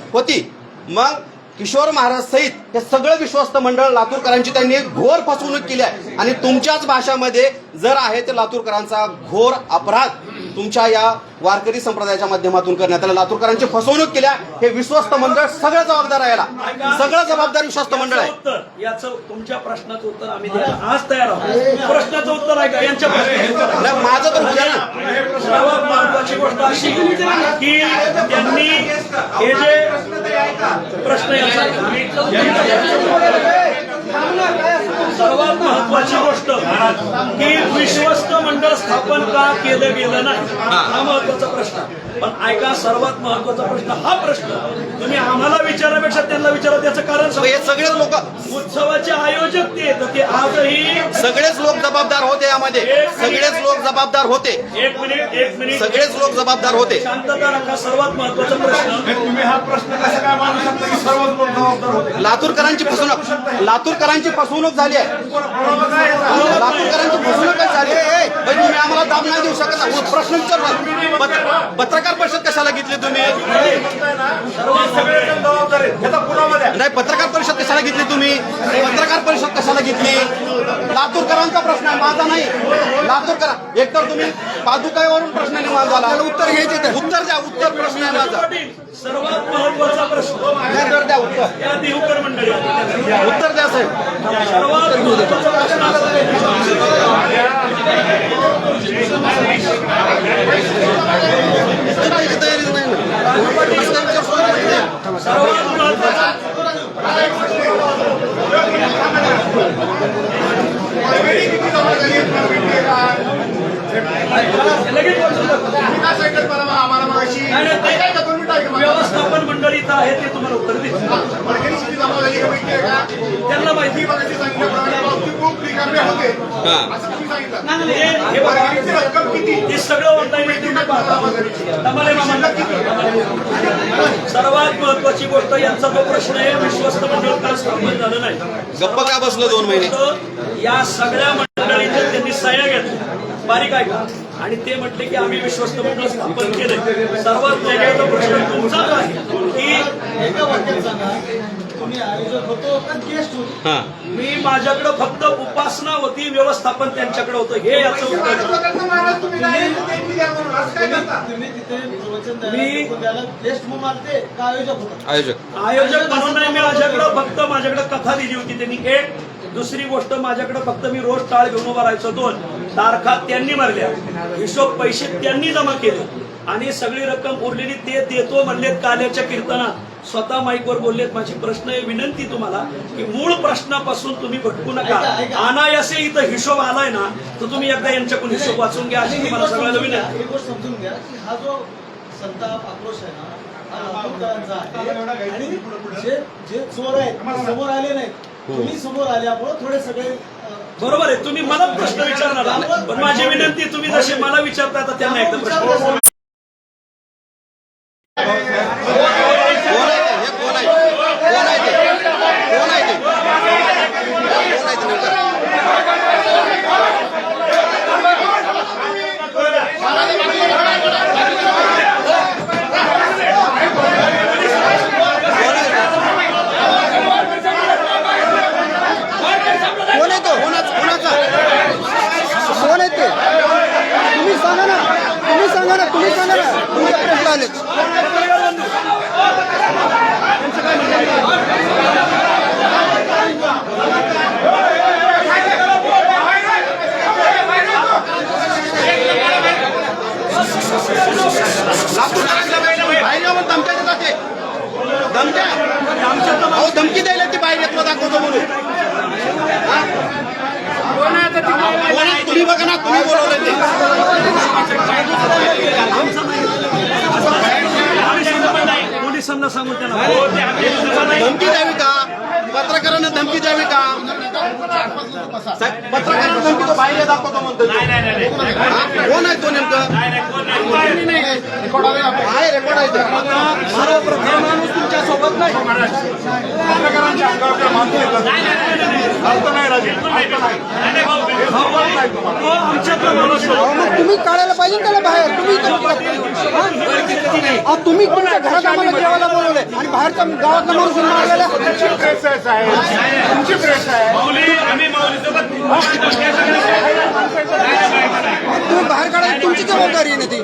मग किशोर महाराज सहित हे सगळं विश्वस्त मंडळ लातूरकरांची त्यांनी घोर फसवणूक केली आहे. आणि तुमच्याच भाषामध्ये जर आहे ते लातूरकरांचा घोर अपराध तुमच्या या वारकरी संप्रदायाच्या माध्यमातून करण्यात आला. लातूरकरांची फसवणूक केल्या. हे विश्वस्त मंडळ सगळं जबाबदार आहे. सगळं जबाबदार विश्वस्त मंडळ आहे. याचं तुमच्या प्रश्नाचं उत्तर आम्ही द्यायला आज तयार आहोत. प्रश्नाचं उत्तर आहे का यांच्या प्रश्नाचं? नाही, माझं तर उद्या ना. सर्वात महत्वाची गोष्ट अशी की त्यांनी हे जे प्रश्न सर्वात महत्वाची गोष्ट की विश्वस्त मंडळ स्थापन का केलं गेलं नाही, हा महत्वाचा प्रश्न. पण ऐका, सर्वात महत्वाचा प्रश्न हा प्रश्न तुम्ही आम्हाला विचारापेक्षा त्यांना विचारा. त्याचं कारण हे सगळेच लोक, उत्सवाचे आयोजक ते आजही सगळेच लोक जबाबदार होते. यामध्ये सगळेच लोक जबाबदार होते. एक मिनिट सगळेच लोक जबाबदार होते. शांतता राखा. सर्वात महत्वाचा प्रश्न, तुम्ही हा प्रश्न कसा काय मानू शकता की सर्वच लोक जबाबदार होते? लातूरकरांची फसवणूक झाली आहे. लातूरकरांची फसवणूकच झाली आहे. पण तुम्ही आम्हाला दाब नाही देऊ शकत. प्रश्न विचारला. पत्रकार परिषद कशाला घेतली तुम्ही? सगळेजण जबाबदार आहेत. याचा पुरावा द्या. नाही, पत्रकार परिषद कशाला घेतली तुम्ही? पत्रकार परिषद कशाला घेतली? लातूरकरांचा प्रश्न आहे, माझा नाही. लातूरकर एकतर तुम्ही पादुकावरून प्रश्न निर्माण झाला. उत्तर घ्यायचे, उत्तर द्या. उत्तर प्रश्न आहे माझा. सर्वात महत्वाचा प्रश्न उत्तर द्या. उत्तर या देवकर मंडळी उत्तर द्या साहेब. सर्वात महत्वाचा प्रश्न तयारीच नाही ना. सर्वात महत्वाचा लगेच व्यवस्थापन मंडळ इथं आहे, ते तुम्हाला उत्तर देतील. त्यांना माहिती हे सगळं ऑनलाईन सर्वात महत्वाची गोष्ट यांचा जो प्रश्न आहे, विश्वस्त मंडळ का स्थापन झालं नाही. गप्प का बसलो 2 महिने? या सगळ्या मंडळींच्या त्यांनी सह्या घेतल्या, बारीक आहे का? आणि ते म्हटले की आम्ही विश्वस्त मंडळ स्थापन केलंय. सर्वात वेगळा प्रश्न तुमचाच आहे की एका वाक्यात सांगा तुम्ही आयोजक होतो का गेस्ट होतो? हा मी माझ्याकडे फक्त उपासना होती, व्यवस्थापन त्यांच्याकडे होतं. हे याचं उत्तर आहे. तुम्ही तिथे प्रवचन मी- द्यायला त्याला गेस्ट म्हणून आलते का आयोजक होता? आयोजक म्हणून नाही, मी माझ्याकडे कथा दिली होती त्यांनी. एक दुसरी गोष्ट, माझ्याकडे फक्त मी रोज टाळ घेऊन उभा राहायचो. 2 तारखा त्यांनी मारल्या, हिशोब पैसे त्यांनी जमा केले आणि सगळी रक्कम उरलेली ते देतो म्हणलेत. काल्याच्या कीर्तनात स्वतः माईकवर बोललेत. माझी प्रश्न आहे, विनंती तुम्हाला की मूळ प्रश्नापासून तुम्ही भटकू नका. अनायासे इथं हिशोब आलाय ना, तर तुम्ही एकदा यांच्याकडून हिशोब वाचून घ्या अशी तुम्हाला सगळ्याला विनंती. एक गोष्ट समजून घ्या की हा जो संताप आक्रोश आहे ना, हा लातूरकरांचा आहे. आणि जे चोर आहेत ते समोर आले नाहीत, तुम्ही समोर आल्यामुळे थोडे सगळे बरोबर आहे, तुम्ही मला प्रश्न विचारणार आहात. पण माझी विनंती, तुम्ही जसे मला विचारता आता त्यांना एकदा प्रश्न कोण आहे ते? हे कोण आहे? कोण आहे ते? कोण आहे ते? कोण आहे ते नेमकं? कोण आहे तो? कोणाचा? कोण आहे ते? तुम्ही सांगा ना, तुम्ही सांगा ना, तुम्ही सांगा ना. तुमचे प्रश्न आलेत. बाहेर येऊन धमक्या देतात ते. धमक्या अहो, धमकी द्यायला ती बाहेर येतो दाखवतो म्हणून. हा? कोण आहे? तुम्ही बघा ना, तुम्ही बोलवलं ते. पोलिसांना सांगून त्यांना धमकी द्यावी का? पत्रकारांना धमकी द्यावी का? साहेब, पत्रकारांना धमकी तो बाहेर दाखवतो म्हणतो. हा? कोण आहे तो नेमकं? आहे, रेकॉर्ड आहे ते. सर्वप्रथम माणूस तुमच्या सोबत नाही. पत्रकारांच्या अंगावर माणसं येतात. अर्थ नाही राजे, अर्थ नाही. हो, आमच्यातला माणूस आहे. अहो, मग तुम्ही काढायला पाहिजे ना त्याला बाहेर. तुम्ही अहो, तुम्ही तुमच्या घरात आम्हाला जेवायला बोलवलंय आणि बाहेरच्या गावातला माणूस येऊन मारलेला. प्रेस आहे साहेब, तुमची प्रेस आहे. तुम्ही बाहेर काढायला तुमची जबाबदारी आहे ना ती.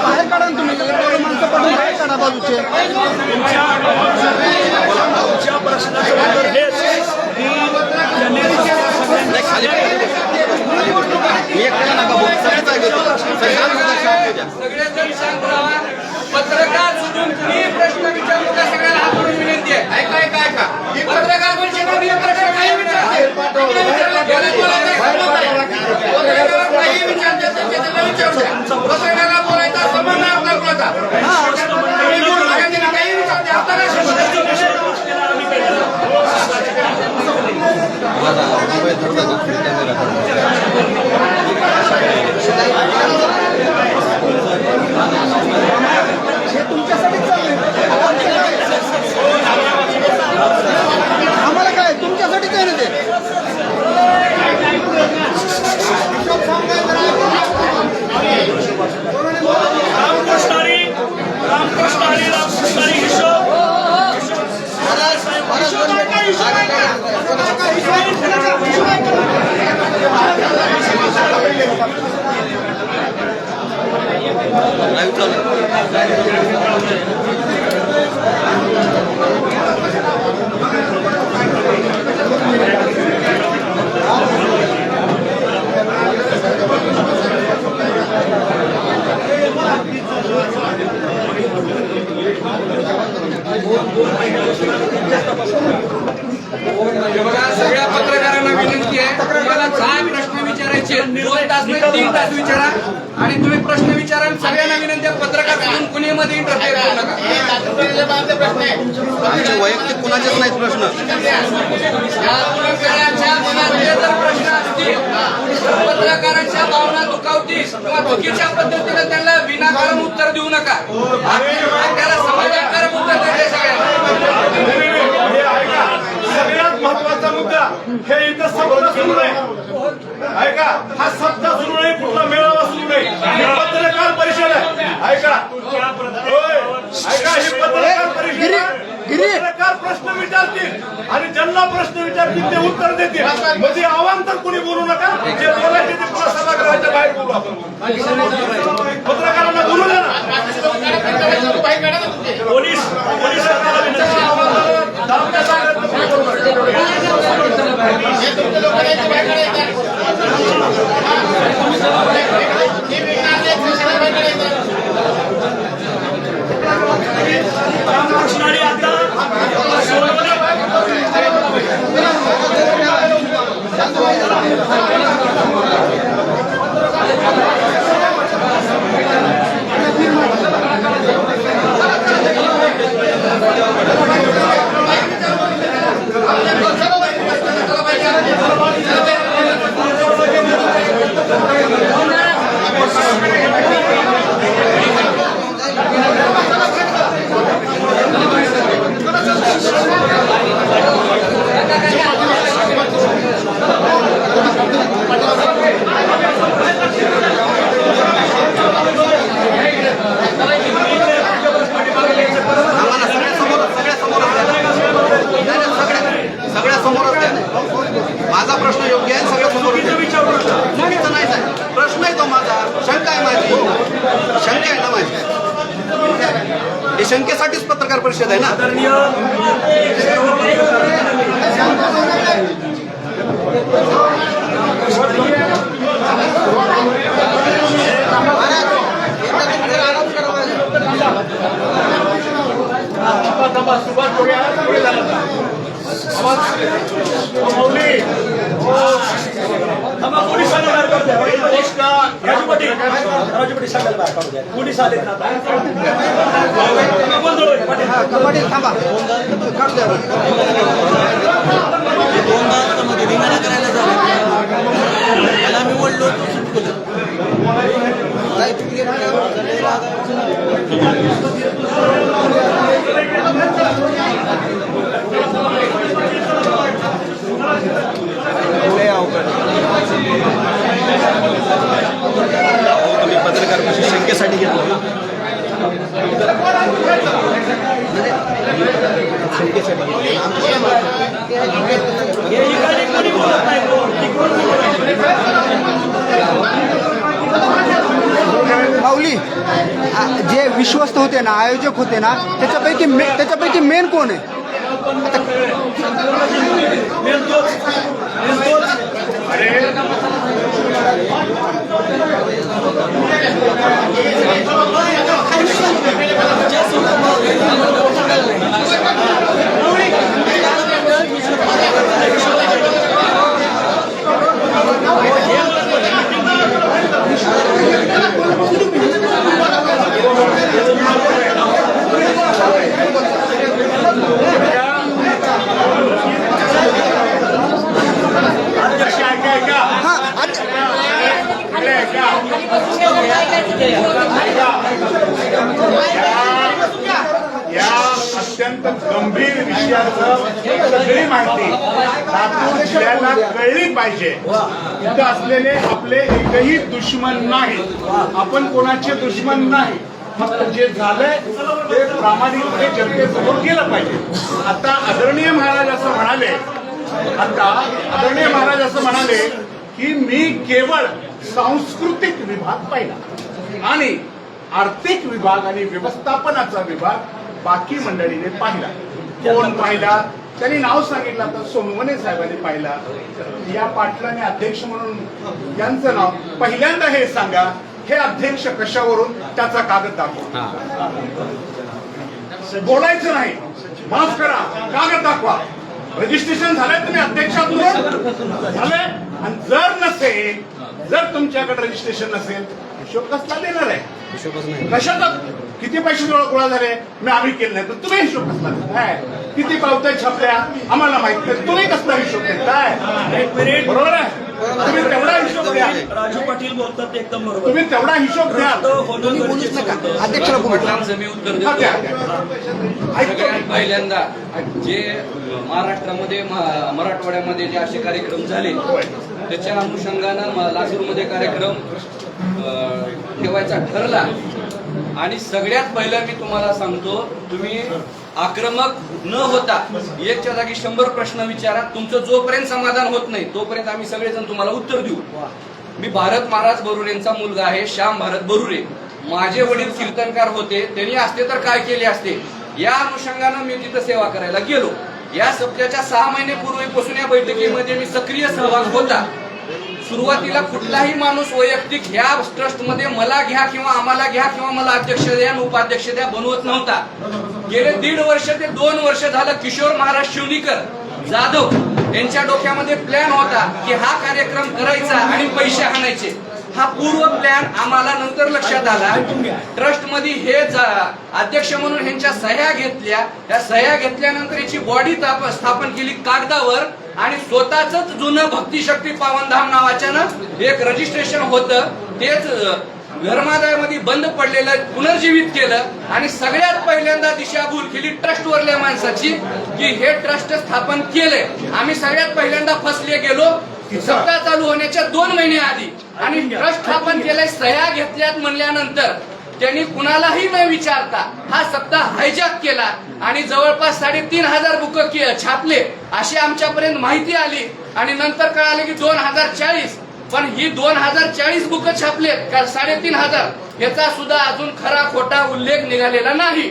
बाहेर काढा ना तुम्ही. एवढे माणसं पडून बाहेर काढा बाजूचे. आमच्या प्रश्नाचं उत्तर हेच की त्यांनी नाही, खाली मी एकट्याला नका बोलू. सगळेच ऐकतो. सगळेजण शांत राहा. पत्रकार सोडून तुम्ही प्रश्न विचारू नका. सगळ्याला हात जोडून विनंती आहे. ऐका. पत्रकार परिषदेत मी प्रश्न काही विचारते. पत्रकाराला काही विचारते, त्यांच्याकडे विचारू द्या. पत्रकाराला बोलायचा संबंध आहे आपला कोणाचा? काही विचारते, आपल्याला हे तुमच्यासाठीच चाललंय. आम्हाला काय, तुमच्यासाठीच आहे ना ते. रामकृष्णारी हिशोब लाईव्ह चालू बघा, सगळ्या पत्रकारांना विनंती आहे, तुम्हाला 4 प्रश्न विचारायचे आहेत. 2 तास नाही, 3 तास विचारा आणि तुम्ही प्रश्न विचारा. सगळ्यांना विनंती आहे, पत्रकार म्हणून कुणी मध्ये इंटरफेअर करू नका. आमचे वैयक्तिक कुणाचेच नाहीत प्रश्न. पत्रकारांच्या मनात जे जर प्रश्न असतील, पत्रकारांच्या भावना दुखावतील किंवा चुकीच्या पद्धतीने त्यांना विनाकारण उत्तर देऊ नका. त्याला समाधानकारक उत्तर द्यायचे सगळ्यांना. हे ऐका, सगळ्यात महत्वाचा मुद्दा हे इथं सप्ताह सुरू आहे. ऐका, हा सप्ताह सुरू नाही, कुठला मेळावा सुरू नाही. ही पत्रकार परिषद आहे. ऐका, प्रश्न विचारतील आणि ज्यांना प्रश्न विचारतील ते उत्तर देतील. मध्ये अवांतर कोणी बोलू नका. जे बोलायचे ते पुन्हा सभागृहाच्या बाहेर बोलू आपण. पत्रकारांना बोलू द्या ना. पोलिसांना विनंती. रामकृष्णाने आता सगळ्या समोरच द्या. माझा प्रश्न योग्य आहे, सगळ्या समोर चुकीचं नाही साहेब. प्रश्न आहे तो माझा, शंका आहे माझी, शंका आहे ना माझी. हे शंकेसाठीच पत्रकार परिषद आहे ना. पोलिसांना बाहेर काढू द्या. राजूपटी सांगायला बाहेर काढू द्या. पोलीस आलेत ना आता. कपाटी थांबा. काढू द्या. मध्ये धिंगाणा करायला झाला त्याला मी वडलो तो सुटकुलं तुम्ही पत्रकार परिषद शंकेसाठी घेतलं माऊली, जे विश्वस्त होते ना, आयोजक होते ना, त्याच्यापैकी मेन कोण आहे? या अत्यंत गंभीर विषयाचं सगळी माहिती लातूर जिल्ह्याला कळली पाहिजे. इथं असलेले आपले एकही दुश्मन नाही, आपण कोणाचे दुश्मन नाही. फक्त जे झालंय ते प्रामाणिकपणे जनतेसमोर गेलं पाहिजे. आता आदरणीय महाराज असं म्हणाले की मी केवळ सांस्कृतिक विभाग पाहिला आणि आर्थिक विभाग आणि व्यवस्थापनाचा विभाग बाकी मंडळीने पाहिला. कोण पाहिला? त्यांनी नाव सांगितलं तर सोनवणे साहेबांनी पाहिला. या पाटलाने अध्यक्ष म्हणून यांचं नाव पहिल्यांदा हे सांगा, हे अध्यक्ष कशावरून, त्याचा कागद दाखवा. बोलायचं नाही, माफ करा, कागद दाखवा. रजिस्ट्रेशन झालंय तुम्ही अध्यक्षातून झालंय. आणि जर तुमच्याकडे रजिस्ट्रेशन नसेल, हिशोब कसला देणार आहे? कशाचा किती पैसे गोळा झाले मी आम्ही केले नाही, तर तुम्ही हिशोब कसला देताय? किती पावत्या छापल्या आम्हाला माहित नाही, तुम्ही कसला हिशोब देताय? बरोबर आहे. तुम्ही तेवढा हिशोब द्या. राजू पाटील बोलतात एकदम बरोबर. तुम्ही तेवढा हिशोब द्या. अध्यक्षाला बोलू. मी उत्तर देतो. पहिल्यांदा जे महाराष्ट्रामध्ये मराठवाड्यामध्ये जे असे कार्यक्रम झाले त्याच्या अनुषंगानं लातूरमध्ये कार्यक्रम ठेवायचा ठरला आणि सगळ्यात पहिलं मी तुम्हाला सांगतो, तुम्ही आक्रमक न होता एकच्या जागी 100 प्रश्न विचारा. तुमचं जोपर्यंत समाधान होत नाही तोपर्यंत आम्ही सगळेजण तुम्हाला उत्तर देऊ. मी भारत महाराज बरुरेंचा मुलगा आहे, श्याम भारत बरुरे. माझे वडील कीर्तनकार होते, त्यांनी असते तर काय केले असते, या अनुषंगानं मी तिथं सेवा करायला गेलो. या सप्त्याच्या 6 महिन्यापूर्वीपासून या बैठकीमध्ये मी सक्रिय सहभाग होता. सुरुवातीला कुठलाही माणूस वैयक्तिक ह्या ट्रस्टमध्ये मला घ्या किंवा आम्हाला घ्या किंवा मला अध्यक्ष द्या आणि उपाध्यक्ष द्या बनवत नव्हता. गेले 1.5 वर्ष ते 2 वर्ष झालं किशोर महाराज शिवनीकर जाधव यांच्या डोक्यामध्ये प्लॅन होता की हा कार्यक्रम करायचा आणि पैसे आणायचे. हा पूर्व प्लॅन आम्हाला नंतर लक्षात आला. ट्रस्टमध्ये हे अध्यक्ष म्हणून ह्यांच्या सह्या घेतल्या. त्या सह्या घेतल्यानंतर याची बॉडी स्थापन केली कागदावर आणि स्वतःच जुनं भक्तिशक्ती पावनधाम नावाच्यानं एक रजिस्ट्रेशन होतं, तेच धर्मादायामध्ये बंद पडलेलं पुनर्जीवित केलं आणि सगळ्यात पहिल्यांदा दिशाभूल केली ट्रस्टवरल्या माणसाची की हे ट्रस्ट स्थापन केलंय. आम्ही सगळ्यात पहिल्यांदा फसले गेलो सप्ताह चालू होण्याच्या 2 महिने आधी. आणि ट्रस्ट स्थापन केलंय, सह्या घेतल्यात म्हणल्यानंतर त्यांनी कुणालाही न विचारता हा सप्ताह हायजॅक केला आणि जवळपास 3,500 बुक छापले अशी आमच्यापर्यंत माहिती आली. आणि नंतर कळाले की 2040, पण ही 2040 बुक छापलेत का 3,500 याचा सुद्धा अजून खरा खोटा उल्लेख निघालेला नाही.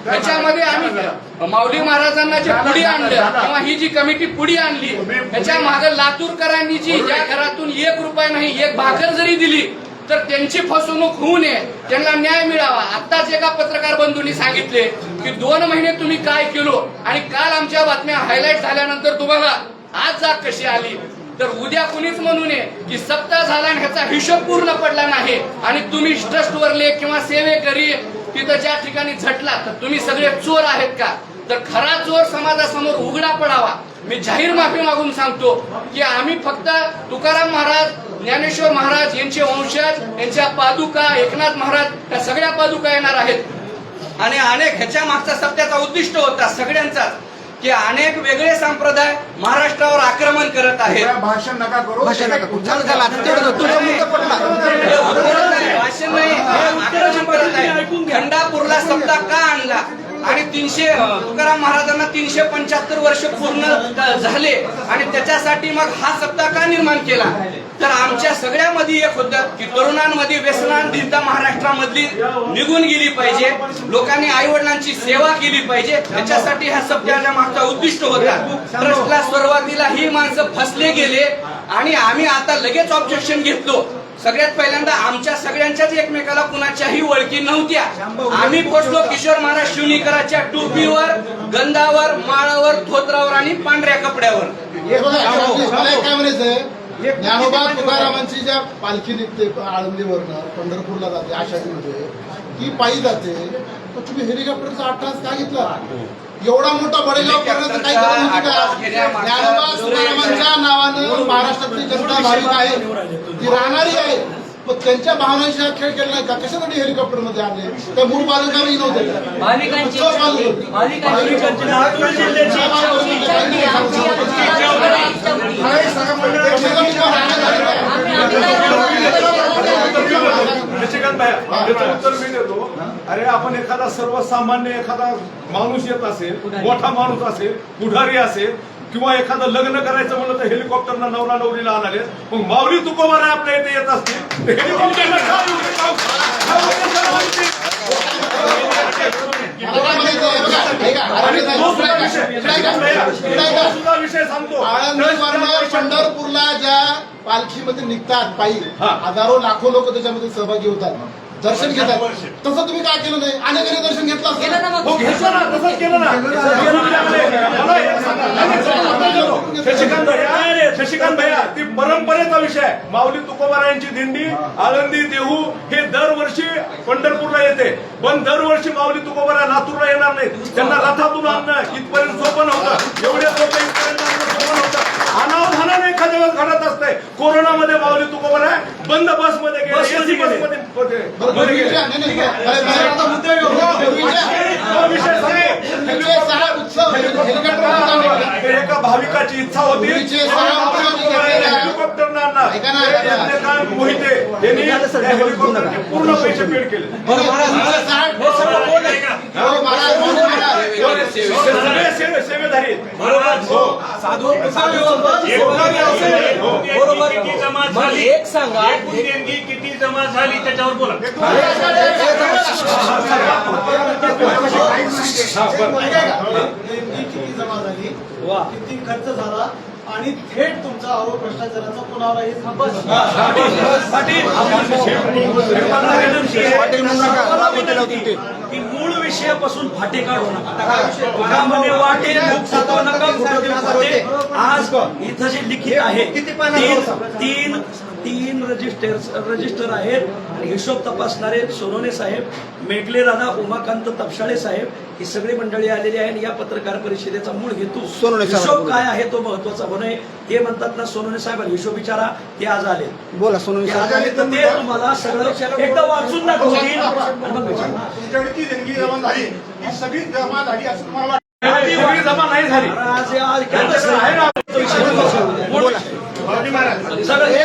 त्याच्यामध्ये आम्ही माऊली महाराजांना जे पुढे आणलं किंवा ही जी कमिटी पुढे आणली त्याच्या मागे लातूरकरांनी जी ज्या घरातून 1 रुपया नाही 1 भाकर जरी दिली तर त्यांची फसवणूक होऊ नये, त्यांना न्याय मिळावा. आत्ताच एका पत्रकार बंधूंनी सांगितले की 2 महिने तुम्ही काय केलो आणि काल आमच्या बातम्या हायलाईट झाल्यानंतर तुम्हाला आज जाग कशी आली. तर उद्या कुणीच म्हणू नये की सप्ताह झाला आणि ह्याचा हिशोब पूर्ण पडला नाही आणि तुम्ही ट्रस्टवरले किंवा सेवेकरी तिथं ज्या ठिकाणी झटला तर तुम्ही सगळे चोर आहेत का. तर खरा चोर समाजासमोर उघडा पडावा. मी जाहीर माफी मागून सांगतो की आम्ही फक्त तुकाराम महाराज, ज्ञानेश्वर महाराज यांचे वंशज, यांच्या पादुका, एकनाथ महाराज या सगळ्या पादुका येणार आहेत. आणि अनेक ह्याच्या मागचा सप्त्याचा उद्दिष्ट होता सगळ्यांचाच की अनेक वेगळे संप्रदाय महाराष्ट्रावर आक्रमण करत आहेत. भाषण नका करू. झालं आता तेवढं तुझा मुद्दा पडला. भाषण नाही, आक्रमण करत आहे. खंडापूरला सप्ताह का आणला आणि तुकाराम महाराजांना 375 वर्ष पूर्ण झाले आणि त्याच्यासाठी मग हा सप्ताह का निर्माण केला. तर आमच्या सगळ्यामध्ये एक होतं की तरुणांमध्ये व्यसनाधीनता महाराष्ट्रामधली निघून गेली पाहिजे, लोकांनी आई वडिलांची सेवा केली पाहिजे. त्याच्यासाठी ह्या सप्ताहाच्या मागचा उद्दिष्ट होता. ट्रस्टला सुरुवातीला ही माणसं फसले गेले आणि आम्ही आता लगेच ऑब्जेक्शन घेतलो. सगळ्यात पहिल्यांदा आमच्या सगळ्यांच्याच एकमेकाला कुणाच्याही ओळखी नव्हत्या. आम्ही पोचलो किशोर महाराज शिवनीकराच्या टोपीवर, गंधावर, माळावर, धोत्रावर आणि पांढऱ्या कपड्यावर. मला काय म्हणायचंय, ज्ञानोबा तुकारामांची ज्या पालखी निघते आळंदीवरनं पंढरपूरला जाते आषाढीमध्ये, ती पायी जाते, तर तुम्ही हेलिकॉप्टरचा 8 तास का घेतला. एवढा मोठा बडेगाव करण्याचं काही गरज होती का. ज्ञानोबा तुकारामांच्या नावानं महाराष्ट्रातली जनता भाविक आहे, ती राहणारी आहे, पण त्यांच्या भावनांशी खेळ केला नाही का. कशासाठी हेलिकॉप्टर मध्ये आणले, त्या मूळ बालकांनी नव्हते. शशिकांत भाई याचं उत्तर मी देतो. अरे आपण एखादा सर्वसामान्य एखादा माणूस येत असेल, मोठा माणूस असेल, पुढारी असेल किंवा एखादं लग्न करायचं म्हणलं तर हेलिकॉप्टरनं नवरा नवरीला आणाले. मग माऊली तुकोबारा आपल्या इथे येत असतील तर हेलिकॉप्टरला काय विषय सांगतो. आळंदीवरनं पंढरपूरला ज्या पालखीमध्ये निघतात पायी, हजारो लाखो लोक त्याच्यामध्ये सहभागी होतात, दर्शन घेतात. तसं तुम्ही काय केलं नाही. अनेकांनी दर्शन घेतलं तसंच केलं ना. शशिकांत भैया ती परंपरेचा विषय. माऊली तुकोबारायांची दिंडी आळंदी, देहू हे दरवर्षी पंढरपूरला येते, पण दरवर्षी माऊली तुकोबारा लातूरला येणार नाहीत. त्यांना रथातून आणणं इथपर्यंत सोपं नव्हतं. एवढे लोक इथपर्यंत आणणं सोपं नव्हतं. अनावधानाने एखाद्या वेळेस घडत असतंय. कोरोनामध्ये माऊली तुकोबारा बंद बसमध्ये गेले, एसी बसमध्ये एका भाविकाची इच्छा होती पूर्वीचे सभापती घेतलेले आहे. हेलिकॉप्टर आणणार ऐका ना, ऐका ना. चंद्रकांत मोहिते यांनी त्या हेलिकॉप्टरचे पूर्ण पैसे पेड केले बरं महाराज हे सर्व कोण आहे? हो, महाराज, महाराज. सगळे सेवेधारी आहेत. हो. साधू बरोबर मग एक सांगा किती जमा झाली त्याच्यावर बोला. देणगी किती जमा झाली किती खर्च झाला आणि थेट तुमचा आरोप भ्रष्टाचाराचा कोणाला हे पाटील म्हणू नका राव केलं होतं ते की मूळ विषयापासून फाटे काढू नका. त्यामध्ये वाटेल मुख सुटवू नका, कुठं देऊ फाटे. आज इथं जे लिखित आहे तीन रजिस्टर आहेत आणि हिशोब तपासणारे सोनवणे साहेब, मेघले दादा, उमाकांत तपशाळे साहेब ही सगळी मंडळी आलेली आहे. आणि या पत्रकार परिषदेचा मूळ हेतू सोनवणे साहेब हिशोब काय आहे तो महत्वाचा होणे. ते म्हणतात ना सोनवणे साहेब हिशोब विचारा, ते आज आले. बोला सोनू ते आज आले तर ते तुम्हाला सगळं एकदा वाचून दाखवतील आणि मग विचारा. तुमच्याकडे ती देणगी जमा झाली ही सगळी जमा झाली असं तुम्हाला वाटतं? ती सगळी जमा नाही झाली. आज काय तसं आहे ना बोला सगळं हे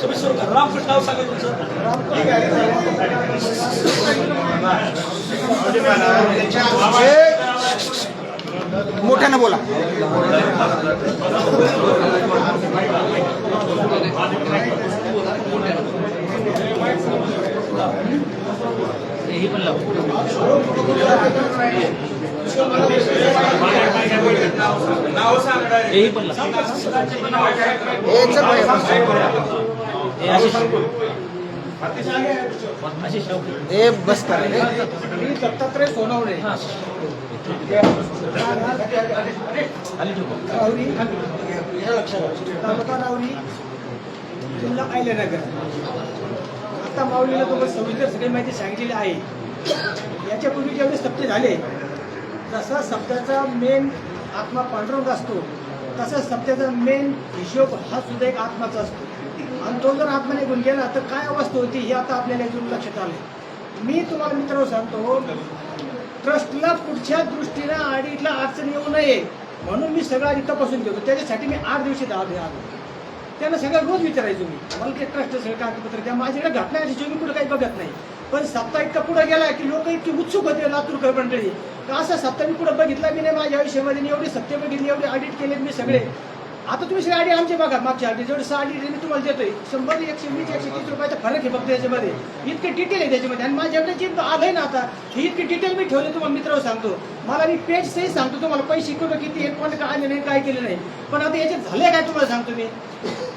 सविस्तर रामकृष्ण नाव सांगा तुमचं. मोठ्यानं बोला ए बस करा मी दत्तात्रय सोनवणे तालुका रावरी जिल्हा अहिल्यानगर. आता माऊलीला तुम्हाला सविस्तर सगळी माहिती सांगितलेली आहे. याच्यापूर्वी ज्यावेळी सप्ते झाले जसा सप्त्याचा मेन आत्मा पांडुरंग असतो तसा सप्त्याचा मेन हिशोब हा सुद्धा एक आत्माचा असतो. आणि तो जर आत्मा निघून गेला तर काय अवस्था होती हे आता आपल्याला इथून लक्षात आले. मी तुम्हाला मित्रांनो सांगतो ट्रस्टला पुढच्या दृष्टीनं ऑडिटला अडचण येऊ नये म्हणून मी सगळं आधी तपासून घेतो. त्याच्यासाठी मी 8 दिवशी आलो. त्यांना सगळं रोज विचारायचो मी मला ते ट्रस्ट सगळं कागदपत्र त्या माझ्याकडे घटना अशी मी कुठं काही बघत नाही. पण सप्ताह इतका पुढे गेला की लोक इतकी उत्सुक होते लातूरकर मंडळी का असा सप्ताह मी पुढे बघितला मी नाही माझ्या आयुष्यामध्ये. एवढे सप्ते बघितले एवढे ऑडिट केले मी सगळे. आता तुम्ही सगळे आडी आमचे बघा मागच्या आडी जेवढे 6 आडी मी तुम्हाला देतोय 100 120 130 रुपयाचा फरक आहे फक्त याच्यामध्ये. इतके डिटेल आहे त्याच्यामध्ये. आणि माझ्याकडे जे आलंय ना आता हे इतके डिटेल मी ठेवले तुम्हाला मित्रांनो सांगतो. मला मी पेज सही सांगतो तुम्हाला पैसे कुठं किती एक कोण आले नाही काय केलं नाही. पण आता याच्यात झालंय काय तुम्हाला सांगतो मी.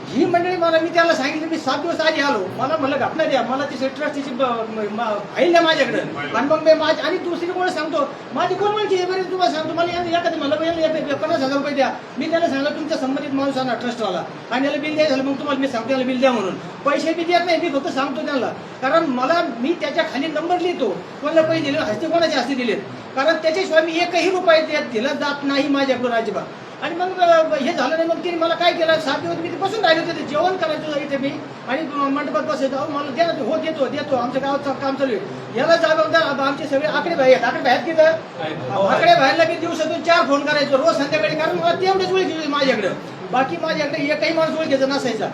ही मंडळी मला मी त्याला सांगितलं मी 7 दिवस आधी आलो मला म्हणलं घटना द्या मला ती ट्रस्टची फाईल द्या माझ्याकडे. आणि मग मी माझी आणि दुसरी कोण सांगतो माझी कोण म्हणते बरे तुम्हाला सांगतो मला एखादी म्हणलं 50,000 रुपये द्या. मी त्याला सांगितलं तुमच्या संबंधित माणूस आणा ट्रस्टवाला आणि याला बिल द्या झालं मग तुम्हाला मी सांगतो त्याला बिल द्या म्हणून. पैसे बी देत नाही मी फक्त सांगतो त्याला. कारण मला मी त्याच्या खाली नंबर लिहितो कोणाला पैसे दिले हस्ते कोणाचे हस्ते दिलेत. कारण त्याच्याशिवाय मी एकही रुपये दिला जात नाही माझ्याकडून अजिबात. आणि मग हे झालं नाही मग तिने मला काय केलं 7 दिवस मी बसून राहिले होते जेवण करायचं इथे मी आणि मंडपात बसायचं मला द्या हो देतो आमच्या गावात काम चालू आहे. याला जबाबदार आमचे सगळे आकडे भाई आहेत तिथं आकडे बाहेरला की दिवसातून 4 फोन करायचो रोज संध्याकाळी. कारण मला तेवढेच ओळखी माझ्याकडे बाकी माझ्याकडे एकही माणूस ओळखीचा नसायचा.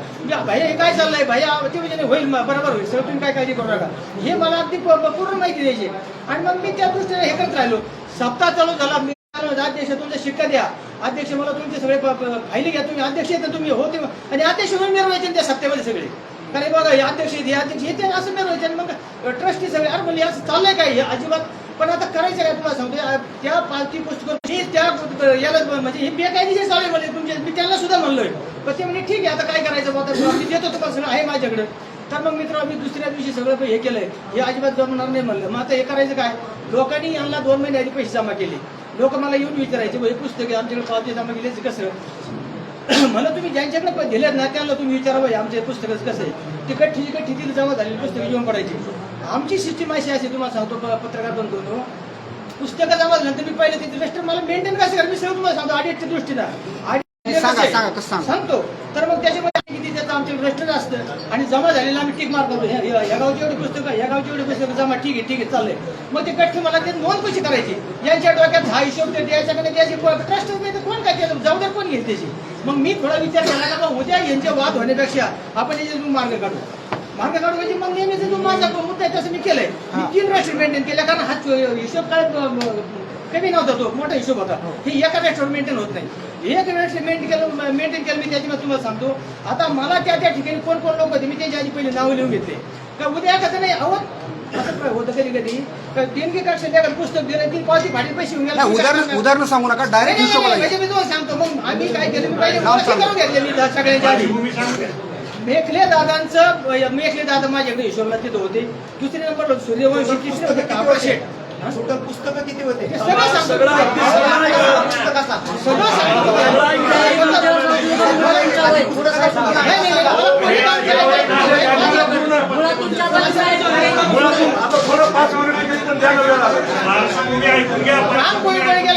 भाई हे काय चाललंय भाई ते म्हणजे होईल बरोबर होईल सगळं तुम्ही काय काळजी करू नका हे मला अगदी पूर्ण माहिती द्यायची. आणि मग मी त्या दृष्टीने हे करत राहिलो. सप्ताह चालू झाला मी अध्यक्ष तुमचा शिक्का द्या अध्यक्ष मला तुमचे सगळे फायली घ्या तुम्ही अध्यक्ष येतात तुम्ही होते आणि अध्यक्ष म्हणून मिरवायचे त्या सप्त्यामध्ये सगळे. कारण बघा हे अध्यक्ष येते असं मिरवायचे. आणि मग ट्रस्टी सगळे अरे म्हणजे असं चाललंय काय हे अजिबात. पण आता करायचं काय तुम्हाला सांगतो त्या पालखी पुस्तक त्या याला म्हणजे हे बेकायदेशीर चालू आहे म्हणजे तुमचे मी त्यांना सुद्धा म्हणलोय. पण ते म्हणजे ठीक आहे आता काय करायचं आता मी देतो तुम्हाला सगळं आहे माझ्याकडे. तर मग मित्र मी दुसऱ्या दिवशी सगळं हे केलंय हे अजिबात जमणार नाही म्हणलं. मग आता हे करायचं काय लोकांनी यांना 2 महिने आधी पैसे जमा केले. लोक मला येऊन विचारायचे हे पुस्तक आमच्याकडे पावती जमा केले कसं मला तुम्ही ज्यांच्याकडे दिलेत ना त्यांना तुम्ही विचारावं आमचे पुस्तकच कसं आहे. तिकडे तिथे जमा झालेली पुस्तकं घेऊन पडायची. आमची सिस्टीम अशी असे तुम्हाला सांगतो पत्रकार बनतो पुस्तकं जमा झाल्यानंतर मी पहिले तिथे रजिस्टर मला मेंटेन कसं मी सगळं तुम्हाला सांगतो ऑडिटच्या दृष्टीनं सांगा कसं सांगतो. तर मग त्याच्यामध्ये किती देतात त्याचं आमच्याकडे रजिस्टर असतं आणि जमा झालेलं आम्ही टिक मारतो या गावची एवढी पुस्तकं या गावची एवढी पुस्तकं जमा ठीक आहे चाललंय. मग ते गठ्ठी मला ते नोंद कशी करायची यांच्या डोक्यात हा हिशोब ते द्यायचा का नाही द्यायची ट्रस्ट नाही तर कोण काय केलं जबाबदार कोण घेईल त्याची. मग मी थोडा विचार केला का उद्या यांचे वाद होण्यापेक्षा आपण याच्यातून मार्ग काढू म्हणजे मग नेहमीच जो माझा मुद्दा आहे तसं मी केलंय. मी 3 रजिस्टर मेंटेन केलं कारण हा हिशोब काय कमी नव्हता तो मोठा हिशोब होता. हे एका रजिस्टरवर मेंटेन होत नाही. एक रजिस्टर मेंटेन केलं मी त्याच्यामध्ये तुम्हाला सांगतो. आता मला त्या ठिकाणी कोण लोक होते मी त्यांच्या आधी पहिले नाव लिहून घेतले का उद्या एखादं नाही असं होतं कधी देणगी कक्षात पुस्तक दिलं ती पावती भाडी पैसे उदाहरण सांगू नका डायरेक्ट हिशोब म्हणजे मी तुम्हाला सांगतो. मग आम्ही काय केलं मी पहिले करून घेतले मी सगळ्यांच्या आधी मेखले दादा माझ्याकडे हिशोबला तिथं होते. दुसरे नंबर सूर्यवंशी तिसरे होते कापड शेठ. टोटल पुस्तकं किती होते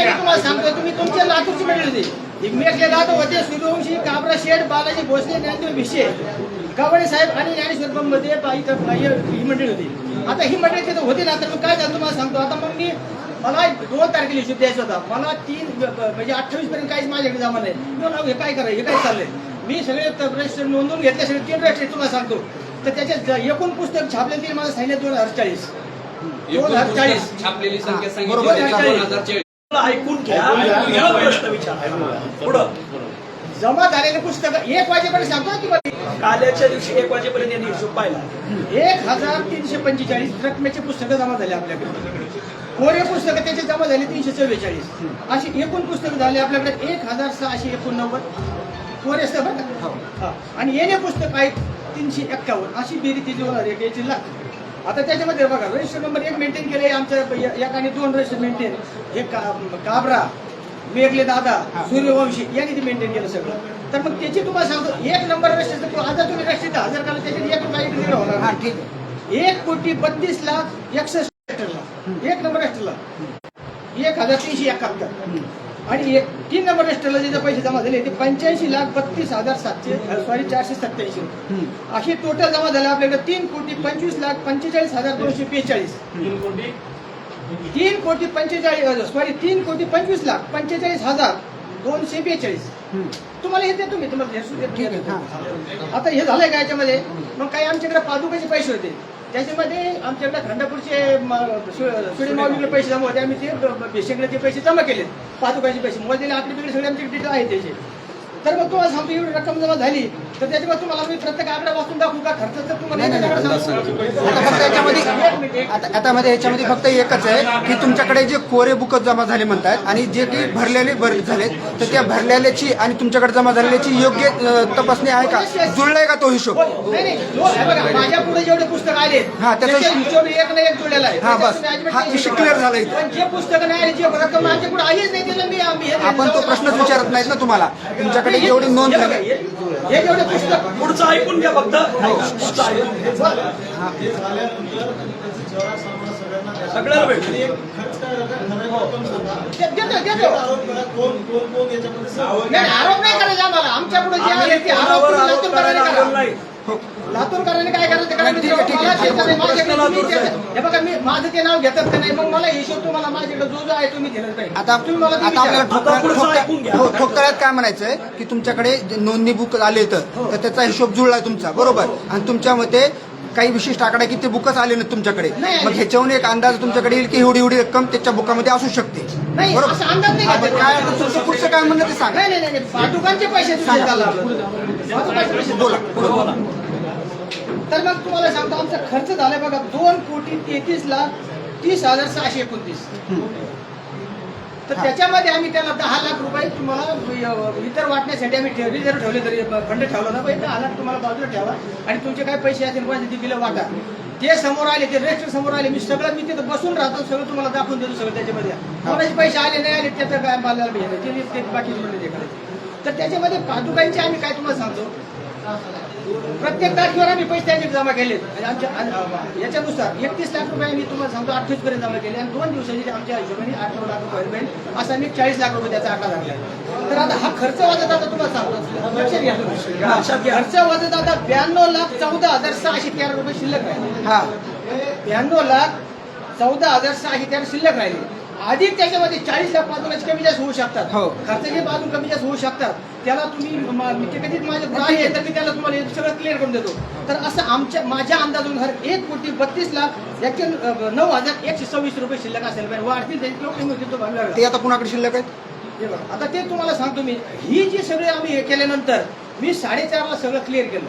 तुम्हाला सांगतो तुम्ही तुमच्या लातूरची मंडळी होती मेखले दादा होते सूर्यवंशी काबरा शेठ बालाजी भोसले ज्ञानदेव भिशे गवळे साहेब आणि ज्ञानेश्वर मध्ये ही मंडळी होती. आता ही मंडळी तिथं होती ना तर मग काय झालं तुम्हाला सांगतो. आता मग मला 2 तारखेला हिशोब द्यायचा होता. मला 3 म्हणजे 28 पर्यंत काहीच माझ्याकडे जमा नाही. हे काय करायचं हे काय चाललंय. मी सगळे रजिस्टर नोंदवून घेतले सगळे 3 रजिस्टर तुम्हाला सांगतो. तर त्याच्यात एकूण पुस्तक छापले तरी मला सांगितलं 2040 छापलेली संख्या बरोबर. सांगितली 2040. ऐकून घ्या प्रश्न विचार पुढं. जमा झालेले पुस्तक 1 वाजेपर्यंत सांगतो की काल्याच्या दिवशी 1 वाजेपर्यंत यांनी हिशोब पाहिला. 1345 रकमेचे पुस्तकं जमा झाले आपल्याकडे. कोरे पुस्तकं त्याचे जमा झाले 344. अशी एकूण पुस्तकं झाले आपल्याकडे 1689 कोरे असतं बरं का. आणि येणे पुस्तक आहेत 351. अशी बेरीज याची लागते. आता त्याच्यामध्ये बघा रजिस्टर नंबर 1 मेंटेन केले आमच्या एकाने 2 रजिस्टर मेंटेन हे काबरा मेघले दादा सूर्यवंशी यांनी ते मेंटेन केलं सगळं. तर मग त्याची तुम्हाला सांगतो 1 नंबर रजिस्टर आता तुम्ही रजिस्टर 1000 काला त्याच्यात 1 रुपया इकडे होणार. हा ठीक आहे. 1,32,61,000 1 नंबर रजिस्टरला 1,371 आणि 3 नंबर रजिस्टरला जे पैसे जमा झाले ते 85,32,487. अशी टोटल जमा झाले आपल्याकडे 3,25,45,242. 3,25,45,242. तुम्हाला हे देतो मी तुम्हाला. आता हे झालंय का याच्यामध्ये मग काही आमच्याकडे पादुकाचे पैसे होते त्याच्यामध्ये आमच्याकडे खंडापूरचे सुडे माऊलीकडे पैसे जमा होते. आम्ही ते भेषेकडे ते पैसे जमा केले पादुकाचे पैसे मोजलेले आपल्या तिकडे सगळे आमचे डिटेल आहेत त्याचे. तर मग तुम्हाला सांगतो एवढी रक्कम जमा झाली तर त्याच्यामध्ये तुम्हाला मी प्रत्येक आकडा वाचून दाखवू का खर्च तर तुम्हाला ह्याच्यामध्ये फक्त एकच आहे की तुमच्याकडे जे कोरे बुक जमा झाले म्हणतात आणि जे काही भरलेले झालेत तर त्या भरलेल्याची आणि तुमच्याकडे जमा झालेल्याची योग्य तपासणी आहे का जुळलाय का तो हिशोब. नाही बघा माझ्या पुढे जेवढे पुस्तक आले त्याचा हिशोब 1 ना 1 जुळलेला आहे. हा बस हा विषय क्लिअर झाला इथे. पण जे पुस्तकं नाही आले जे रक्कम माझ्या पुढे आलीच नाही त्याला मी आपण तो प्रश्नच विचारत नाहीत ना तुम्हाला. तुमच्याकडे जेवढी नोंद झाली हे जेवढे पुस्तक पुढचं ऐकून घ्या फक्त. सगळ्याला भेटलं. आरोप नाही करायचा आम्हाला. आमच्या पुढे जे आहे ते आरोप लातूरकरांनी काय करायचं हे बघा मी माझं ते नाव घेतात का नाही मग मला हिशोब तुम्हाला माझ्याकडे जो आहे तुम्ही दिलं पाहिजे. आता आपल्याला ठोकताळ्यात काय म्हणायचंय की तुमच्याकडे नोंदणी बुक आले तर त्याचा हिशोब जुळलाय तुमचा बरोबर आणि तुमच्या मते काही विशिष्ट आकडा की ते बुकच आले नाहीत तुमच्याकडे. मग ह्याच्यावरून एक अंदाज तुमच्याकडे येईल की एवढी रक्कम त्याच्या बुकामध्ये असू शकते बरोबर. काय तुमचं पुढचं काय म्हणणं ते सांगा. नाही पादुकांचे पैसे बोला. तर मग तुम्हाला सांगतो आमचा खर्च झालाय बघा 2,33,30,629. तर त्याच्यामध्ये आम्ही त्याला 10 लाख रुपये तुम्हाला इतर वाटण्यासाठी आम्ही रिझर्व ठेवले तरी फंड ठेवला ना 10 लाख तुम्हाला बाजूला ठेवा आणि तुमचे काय पैसे असतील पाहिजे ते बिलं वाटा. ते समोर आले ते रजिस्टर समोर आले मी सगळं मी तिथं बसून राहतो सगळं तुम्हाला दाखवून देतो सगळं त्याच्यामध्ये कोणाचे पैसे आले नाही आले त्याचं काय मला बाकी करायचं. तर त्याच्यामध्ये पादुकांचे आम्ही काय तुम्हाला सांगतो प्रत्येक तारखेवर आम्ही पैसे त्यांचे जमा केले आणि याच्यानुसार 31 लाख रुपये मी तुम्हाला सांगतो 28 पर्यंत जमा केले आणि 2 दिवसांनी आमच्या हिशोबाने 8-9 लाख रुपये मिळेल असा मी 40 लाख रुपये त्याचा आकडा लागला. तर आता हा खर्च वाजत आता तुम्हाला सांगतो लक्षात घ्या तुम्ही. खर्च वाजत आता 92,14,613 रुपये शिल्लक राहिले. हा 92,14,613 शिल्लक राहिले. अधिक त्याच्यामध्ये 40 लाख बाजूलाच कमी जास्त होऊ शकतात. हो. खर्चाचे बाजू कमी जास्त होऊ शकतात. त्याला तुम्ही मी ते कधीच माझे आहे तर मी त्याला तुम्हाला हे सगळं क्लिअर करून देतो. तर असं माझ्या अंदाजानुसार 1,32,91,126 रुपये शिल्लक असेल पाहिजे. वाढतील त्याची किंवा कमी होतील तो भाग लागला. ते आता कुणाकडे शिल्लक आहेत? हे बघा, आता ते तुम्हाला सांगतो मी. ही जी सगळे आम्ही हे केल्यानंतर मी 4.5 सगळं क्लिअर केलं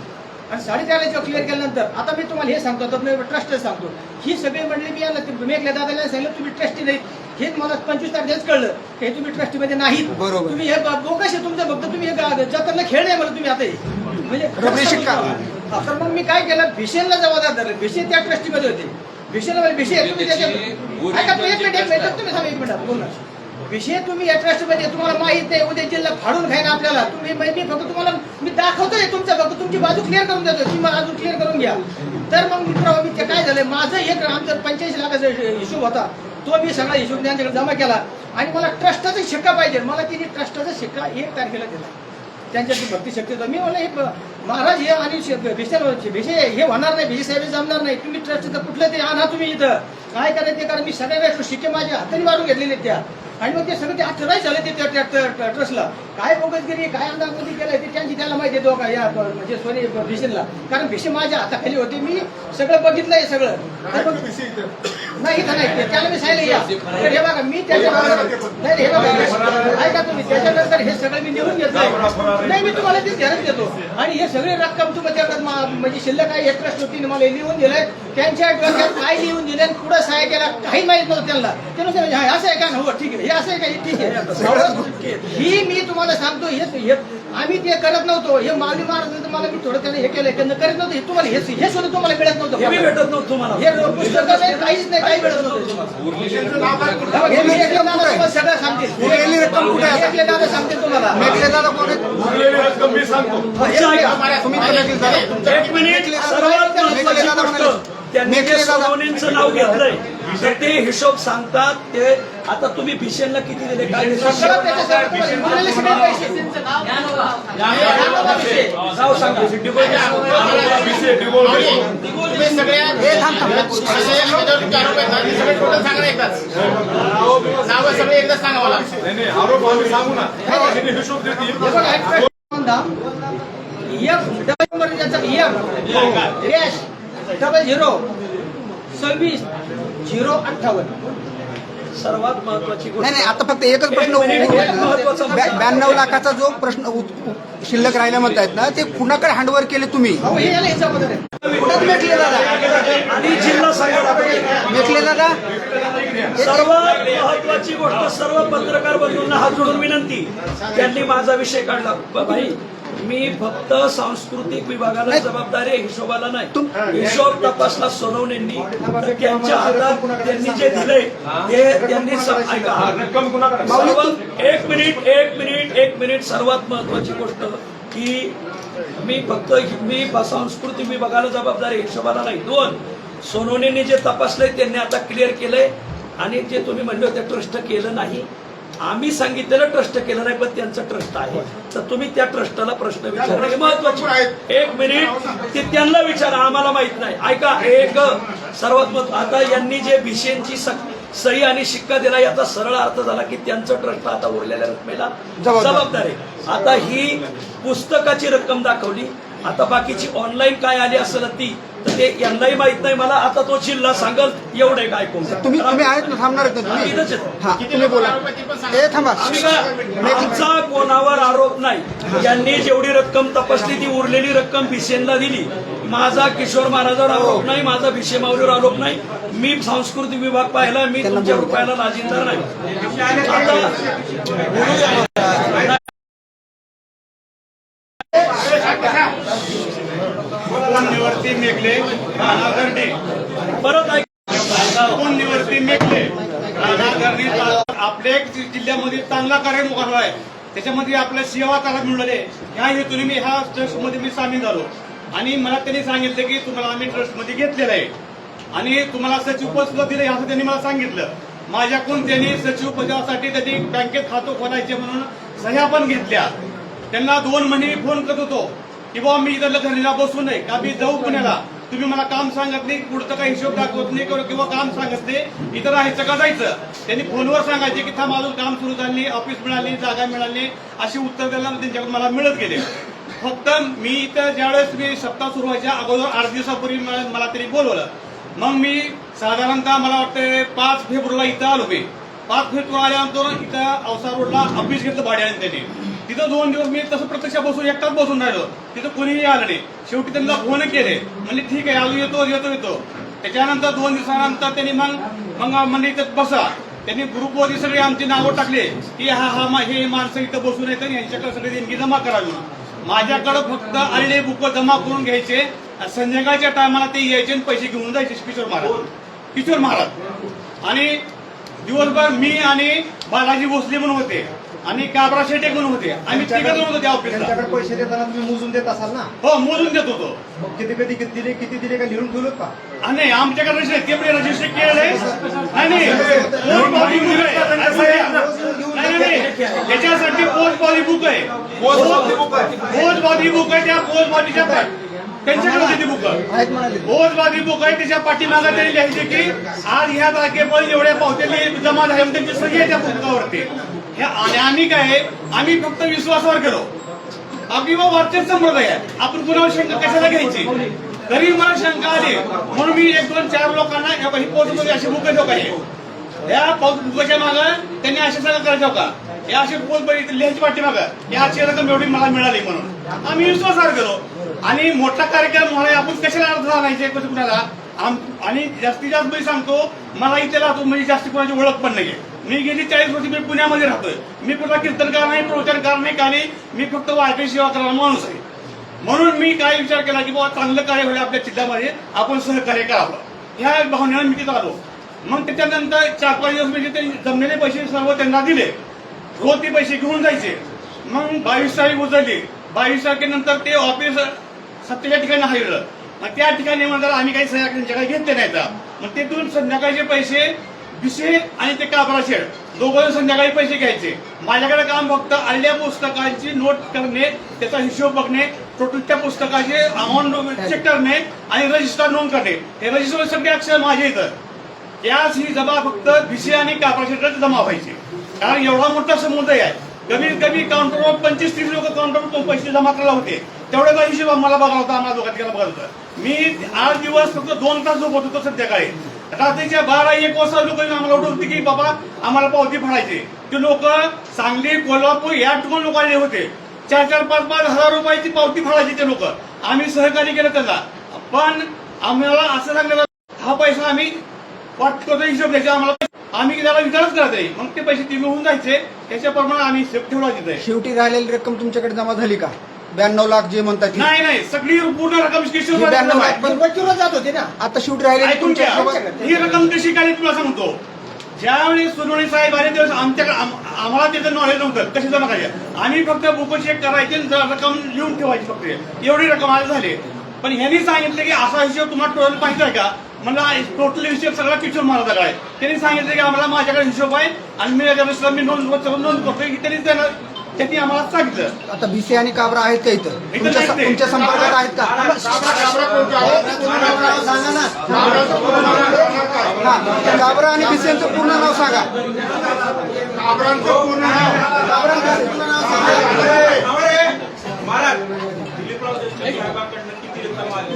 आणि 4.5 जेव्हा क्लिअर केल्यानंतर आता मी तुम्हाला हे सांगतो, तर मी ट्रस्ट सांगतो. ही सगळी मंडळी मी याला मेघल्या दादाला सांगितलं तुम्ही ट्रस्टी नाहीत. हे मला 25 तारखेच कळलं की तुम्ही ट्रस्टीमध्ये नाहीत. बरोबर. तुम्ही हे बोगस आहे तुमचं, फक्त तुम्ही हे जगातला खेळ नाही मला तुम्ही आता हे. म्हणजे रमेश शिक्का. हा, तर मग मी काय केलं, भिशेनला जबाबदार धरलं. भिशे त्या ट्रस्टीमध्ये होते. भिशेला भिशे तुम्ही त्याच्यात ऐका, तुम्ही एक मिनिट तुम्ही थांबा एक मिनिट बोला. विषय तुम्ही या ट्रस्टमध्ये तुम्हाला माहित नाही, उद्या जिल्हा फाडून खायला आपल्याला. तुम्ही मी फक्त तुम्हाला मी दाखवतोय तुमच्या, फक्त तुमची बाजू क्लिअर करून देतो. तुम्ही मला अजून क्लिअर करून घ्या. तर मग मित्र मी ते काय झालं, माझं एक आमचं 85 लाखाचा हिशोब होता, तो मी सगळा हिशोब त्यांच्याकडे जमा केला आणि मला ट्रस्टाचा शिक्का पाहिजे. मला तिने ट्रस्टाचा शिक्का 1 तारखेला दिला. त्यांच्याची भक्ती शक्ती होता. मी म्हणलं हे महाराज हे आणि विषय हे होणार नाही, भिसे साहेब जमणार नाही. तुम्ही ट्रस्टचं कुठलं ते आणा तुम्ही इथं काय करायचं ते. कारण मी सगळ्या वेळेस शिक्के माझ्या हाताने मारून घेतलेले त्या आणि मग ते सगळं ते अठराही झाले ते ट्रस्टला. काय बोगसगिरी काय अंदाजमध्ये केलं ते त्यांची त्याला माहिती आहे दोघा या म्हणजे सोनी भिशेनला. कारण भिशे माझ्या हाताखाली होते, मी सगळं बघितलं हे सगळं. नाही इथं नाही, त्याला मी सांगितलं या. तर हे बघा मी त्याच्यानंतर नाही हे बघा ऐका तुम्ही, त्याच्यानंतर हे सगळं मी निवडून घेतलं नाही. मी तुम्हाला ते ध्यान देतो आणि हे सगळे रक्कम तुमच्याकडे म्हणजे शिल्लक आहे. एक ट्रस्ट होती मला लिहून दिलंय, त्यांच्या डोक्यात काय लिहून दिलं आणि पुढं सहाय्य केला काही माहित नव्हतं त्यांना. त्यानुसार असं आहे का, हो ठीक आहे, हे असं आहे का, ठीक आहे. ही मी तुम्हाला सांगतो हे आम्ही ते करत नव्हतो. हे माऊली महाराज मला मी थोडं त्याने हे केलं, त्यांना करत नव्हतं. हे तुम्हाला हे सुद्धा तुम्हाला मिळत नव्हतं. हे भेटत नव्हतं तुम्हाला. हे पुस्तकं नाही, काहीच नाही, काही मिळत नव्हतं तुम्हाला. हे मी एकले दादा तुम्हाला सगळं सांगतील. उरलेली रक्कम कुठे आहे? एकले दादा सांगतील तुम्हाला. मेघले दादा कोण आहेत? उरलेली रक्कम मी सांगतो. तुम्ही तर मेघले दादा. एक मिनिट, सर्वात महत्त्वाची गोष्ट, त्यांनी जे सोनवणेंचं नाव घेतलंय तर ते हिशोब सांगतात. ते आता तुम्ही भिशेनला किती दिले काय दिले? सगळं त्याच्यासाठी तुम्हाला मिळालेले सगळे पैसे. नाव सांगा. भिसे, डिगोल तुम्ही सगळ्या हे थांब थांब. असे एकमेकांवरती आरोप आहेत ना, ते सगळे टोटल सांगा ना एकदाच. नावं सगळे एकदाच सांगा मला. नाही आरोप आम्ही सांगू ना, त्यांनी हिशोब देतील. हे बघा, एक प्रश्न म्हणता, EF डबल नंबर ज्याचा EF डॅश 0026-058. सर्वात महत्वाची गोष्ट नाही नाही, आता फक्त एकच प्रश्न. एक महत्त्वाचा प्रश्न. 92 लाखाचा जो प्रश्न शिल्लक राहिला म्हणतायत ना, ते कुणाकडे हँडओव्हर केले तुम्ही? अहो, हे याला ह्याच्याबद्दल आहे. कुठं मेघले दादा? आणि जिल्हा सांगा. मेघले दादा सर्वात महत्वाची गोष्ट, सर्व पत्रकार बंधूंना हात जोडून विनंती. त्यांनी माझा विषय काढला. भाई मी फक्त सांस्कृतिक विभागाला जबाबदारी आहे, हिशोबाला नाही. हिशोब तपासला सोनवणेंनी. त्यांच्या हातात त्यांनी जे दिले ते त्यांनी ऐका. रक्कम कुणाकडे? सर्वात एक मिनिट सर्वात महत्वाची गोष्ट की मी सांस्कृतिक विभागाला जबाबदारी, हिशोबाला नाही. 2 सोनवणेंनी जे तपासलंय त्यांनी आता क्लिअर केलंय आणि जे तुम्ही म्हणले होते ट्रस्ट केलं नाही, आम्ही सांगितलेलं ट्रस्ट केलं नाही, पण त्यांचं ट्रस्ट आहे. तर तुम्ही त्या ट्रस्टला प्रश्न विचारणे हे महत्वाचे. एक मिनिट, ते त्यांना विचारा, आम्हाला माहित नाही. ऐका, एक सर्वात महत्व, आता यांनी जे भिशेंची सही आणि शिक्का दिला याचा सरळ अर्थ झाला की त्यांचं ट्रस्ट आता उरलेल्या रकमेला जबाबदार आहे. आता ही पुस्तकाची रक्कम दाखवली, आता बाकीची ऑनलाईन काय आली असेल ती तर ते यांनाही माहित नाही. मला आता तो जिल्हा सांगल एवढे काय ऐकून. तुम्ही आहेत ना, थांबणार आहेत ना तुम्ही? हा तुम्ही बोला. हे थांबा. आमचा कोणावर आरोप नाही. यांनी जेवढी रक्कम तपासली ती उरलेली रक्कम भिशेनला दिली. माझा किशोर महाराजांवर आरोप नाही, माझा भिशे माऊलीवर आरोप नाही. मी सांस्कृतिक विभाग पाहिला, मी तुमच्या रुपयाला लाजिंदार नाही. कोण निवर्ती मेघले राधाकर्णी परत ऐक. कोण निवर्ती मेघले राधाकर्णी आपल्या जिल्ह्यामध्ये चांगला कार्यक्रम आहे. त्याच्यामध्ये आपल्या सेवा त्याला मिळाले. ह्या हेतूने मी ह्या ट्रस्टमध्ये मी सामील झालो. आणि मला त्यांनी सांगितलं की तुम्हाला आम्ही ट्रस्टमध्ये घेतलेलं आहे आणि तुम्हाला सचिव पद सुद्धा दिले असं त्यांनी मला सांगितलं. माझ्याकडून त्यांनी सचिव पदासाठी त्यांनी बँकेत खातं खोलायचे म्हणून सह्या पण घेतल्या. त्यांना 2 महिने फोन करत होतो की बाबा मी इथं घरीला बसू नये का मी जाऊ पुण्याला, तुम्ही मला काम सांगत नाही, पुढचं काही हिशोब दाखवत नाही किंवा काम सांगत नाही, इथं राहायचं का जायचं. त्यांनी फोनवर सांगायचे की थांब अजून काम सुरू झालं नाही, ऑफिस मिळाली, जागा मिळाली, अशी उत्तर द्यायला त्यांच्याकडून मला मिळत गेले. फक्त मी इथं ज्यावेळेस मी सप्ताह सुरू व्हायच्या अगोदर 8 दिवसापूर्वी मला त्यांनी बोलवलं. मग मी साधारणतः मला वाटतं 5 फेब्रुवारीला इथं आलो मी. 5 फेब्रुवारी आल्यानंतर इथं औसा रोडला ऑफिस घेतलं भाड्याने त्यांनी. तिथं 2 दिवस मी तसं प्रत्यक्ष बसून एकटाच बसून राहिलो. तिथं कोणीही आलं नाही. शेवटी त्यांना फोन केले, म्हणजे ठीक आहे आलो, येतो. त्याच्यानंतर 2 दिवसानंतर त्यांनी मग म्हणजे इथं बसा. त्यांनी ग्रुपवरती सगळे आमची नावं टाकले की हे माणसं इथं बसून येतात, यांच्याकडे सगळे देणगी जमा करावी. माझ्याकडे फक्त आलेले बुक जमा करून घ्यायचे, संध्याकाळच्या टायमाला ते यायचे आणि पैसे घेऊन जायचे. किशोर महाराज आणि दिवसभर मी आणि बालाजी भोसले म्हणून होते आणि काबरा शेटे म्हणून होते. आम्ही 3 जण होतो त्या ऑफिसला. पैसे देताना तुम्ही मोजून देत असाल ना? हो, मोजून देत होतो. किती दिले का लिहून ठेवलं का? नाही, आमच्याकडे रजिस्टर केलेलं नाही. पोस्ट बॉडी बुक आहे. नाही, त्याच्यासाठी पोस्ट बॉडी बुक आहे. पोस्ट बॉडी बुक आहे. त्या पोस्ट बॉडीच्या त्यांच्याकडे बुक पोस्ट बॉडी बुक आहे. त्याच्या पाठीमागे त्यांनी लिहायचे की आज ह्या तारखेपर्यंत एवढ्या पावत्या जमा झाल्या, त्यांची सगळी आहे त्या पुस्तकावरती. आम्ही काय आम्ही फक्त विश्वासावर गेलो. आपली वरचेच संप्रदाय आहे, आपण कुणावर शंका कशाला घ्यायची. तरी मला शंका आली म्हणून मी 1, 2, 4 लोकांना ही पोस्टमध्ये अशी बुक ठेव का, या बुकाच्या मागं त्यांनी असे सगळं करायचं का, या अशी पोस्ट लिहायची पाठीमागं या अशी रक्कम एवढी मला मिळाली म्हणून आम्ही विश्वासावर गेलो. आणि मोठा कार्यक्रम म्हणा आपण कशाला अर्थ आणायचे कुणाला. आणि जास्तीत जास्त मी सांगतो, मला इथे राहतो म्हणजे जास्त कोणाची ओळख पण नाहीये. मी गेली 40 वर्ष मी पुण्यामध्ये राहतोय. मी कुठला कीर्तनकार नाही, प्रवचनकार नाही, काही मी फक्त वारकरी सेवा करणारा माणूस आहे. म्हणून मी काय विचार केला की बाबा चांगलं कार्य होईल आपल्या जिल्ह्यामध्ये, आपण सहकार्य करावं, ह्या भावनेनं मी तिथं आलो. मग त्याच्यानंतर 4-5 दिवस म्हणजे ते जमलेले पैसे सर्व त्यांना दिले. रोज ते पैसे घेऊन जायचे. मग 22 तारीख उजळली. 22 तारखेनंतर ते ऑफिस सत्तेच्या ठिकाणी हलवलं. मग त्या ठिकाणी म्हणतात आम्ही काही सह्या त्यांच्याकडे घेतले नाहीत. मग तिथून संध्याकाळचे पैसे विषय आणि ते काबरा शेड दोघं संध्याकाळी पैसे घ्यायचे. माझ्याकडे काम फक्त आलेल्या पुस्तकांची नोट करणे, त्याचा हिशोब बघणे, टोटल त्या पुस्तकाचे अमाऊंट चेक करणे आणि रजिस्टर नोंद करणे. हे रजिस्टर सगळे अक्षर माझे इथं. याच ही जमा फक्त विषय आणि काबरा शेडला जमा व्हायचे. कारण एवढा मोठा समुदाय आहे. कमीत कमी काउंटरवर 25-30 लोक काउंटरवर पैसे जमा करायला होते. तेवढ्याचा हिशोब आम्हाला बघायला होता, आम्हाला दोघांना बघायला होता. मी 8 दिवस फक्त 2 तास झोपत होतो. संध्याकाळी रात्रीच्या 12-1 वाजता लोक आम्हाला उठवत होते की बाबा आम्हाला पावती फाडायची. ते लोक सांगली, कोल्हापूर या ठिकाणी लोक आले होते. 4-4, 5-5 हजार रुपयाची पावती फाडायची ते लोक. आम्ही सहकार्य केलं त्याला. पण आम्हाला असं सांगलं हा पैसा आम्ही वाटतो हिशोब द्यायचा, आम्हाला आम्ही त्याला विचारच करत नाही. मग ते पैसे ते मिळून जायचे, त्याच्याप्रमाणे आम्ही ठेवला तिथे. शेवटी राहिलेली रक्कम तुमच्याकडे जमा झाली का? 92 लाख जे म्हणतात ती? नाही, सगळी पूर्ण रक्कम किशोर 92 लाख पण वकिला जात होते ना. आता शेवटी राहिलेली तुमच्या ही रक्कम कशी काय तुला सांगतो. ज्यावेळी सोनवणे साहेब आले त्यावेळेस आमच्याकडे आम्हाला त्याचं नॉलेज नव्हतं कशी जमा करायची. आम्ही फक्त बुक चेक करायचे, रक्कम लिहून ठेवायची फक्त, एवढी रक्कम आज झाली. पण ह्यांनी सांगितलं की असा हिशोब तुम्हाला टोटल माहिती आहे का. मला टोटल हिशोब सगळा किशोर महाराजाकडे आहे. त्यांनी सांगितलं की आम्हाला माझ्याकडे हिशोब आहे आणि मी नोंद करतो की त्यांनी आम्हाला सांगितलं. आता बीसी आणि काबरा आहेत का इथं तुमच्या संपर्कात आहेत का? सांगा ना. काबरा आणि बीसी यांचं पूर्ण नाव सांगा.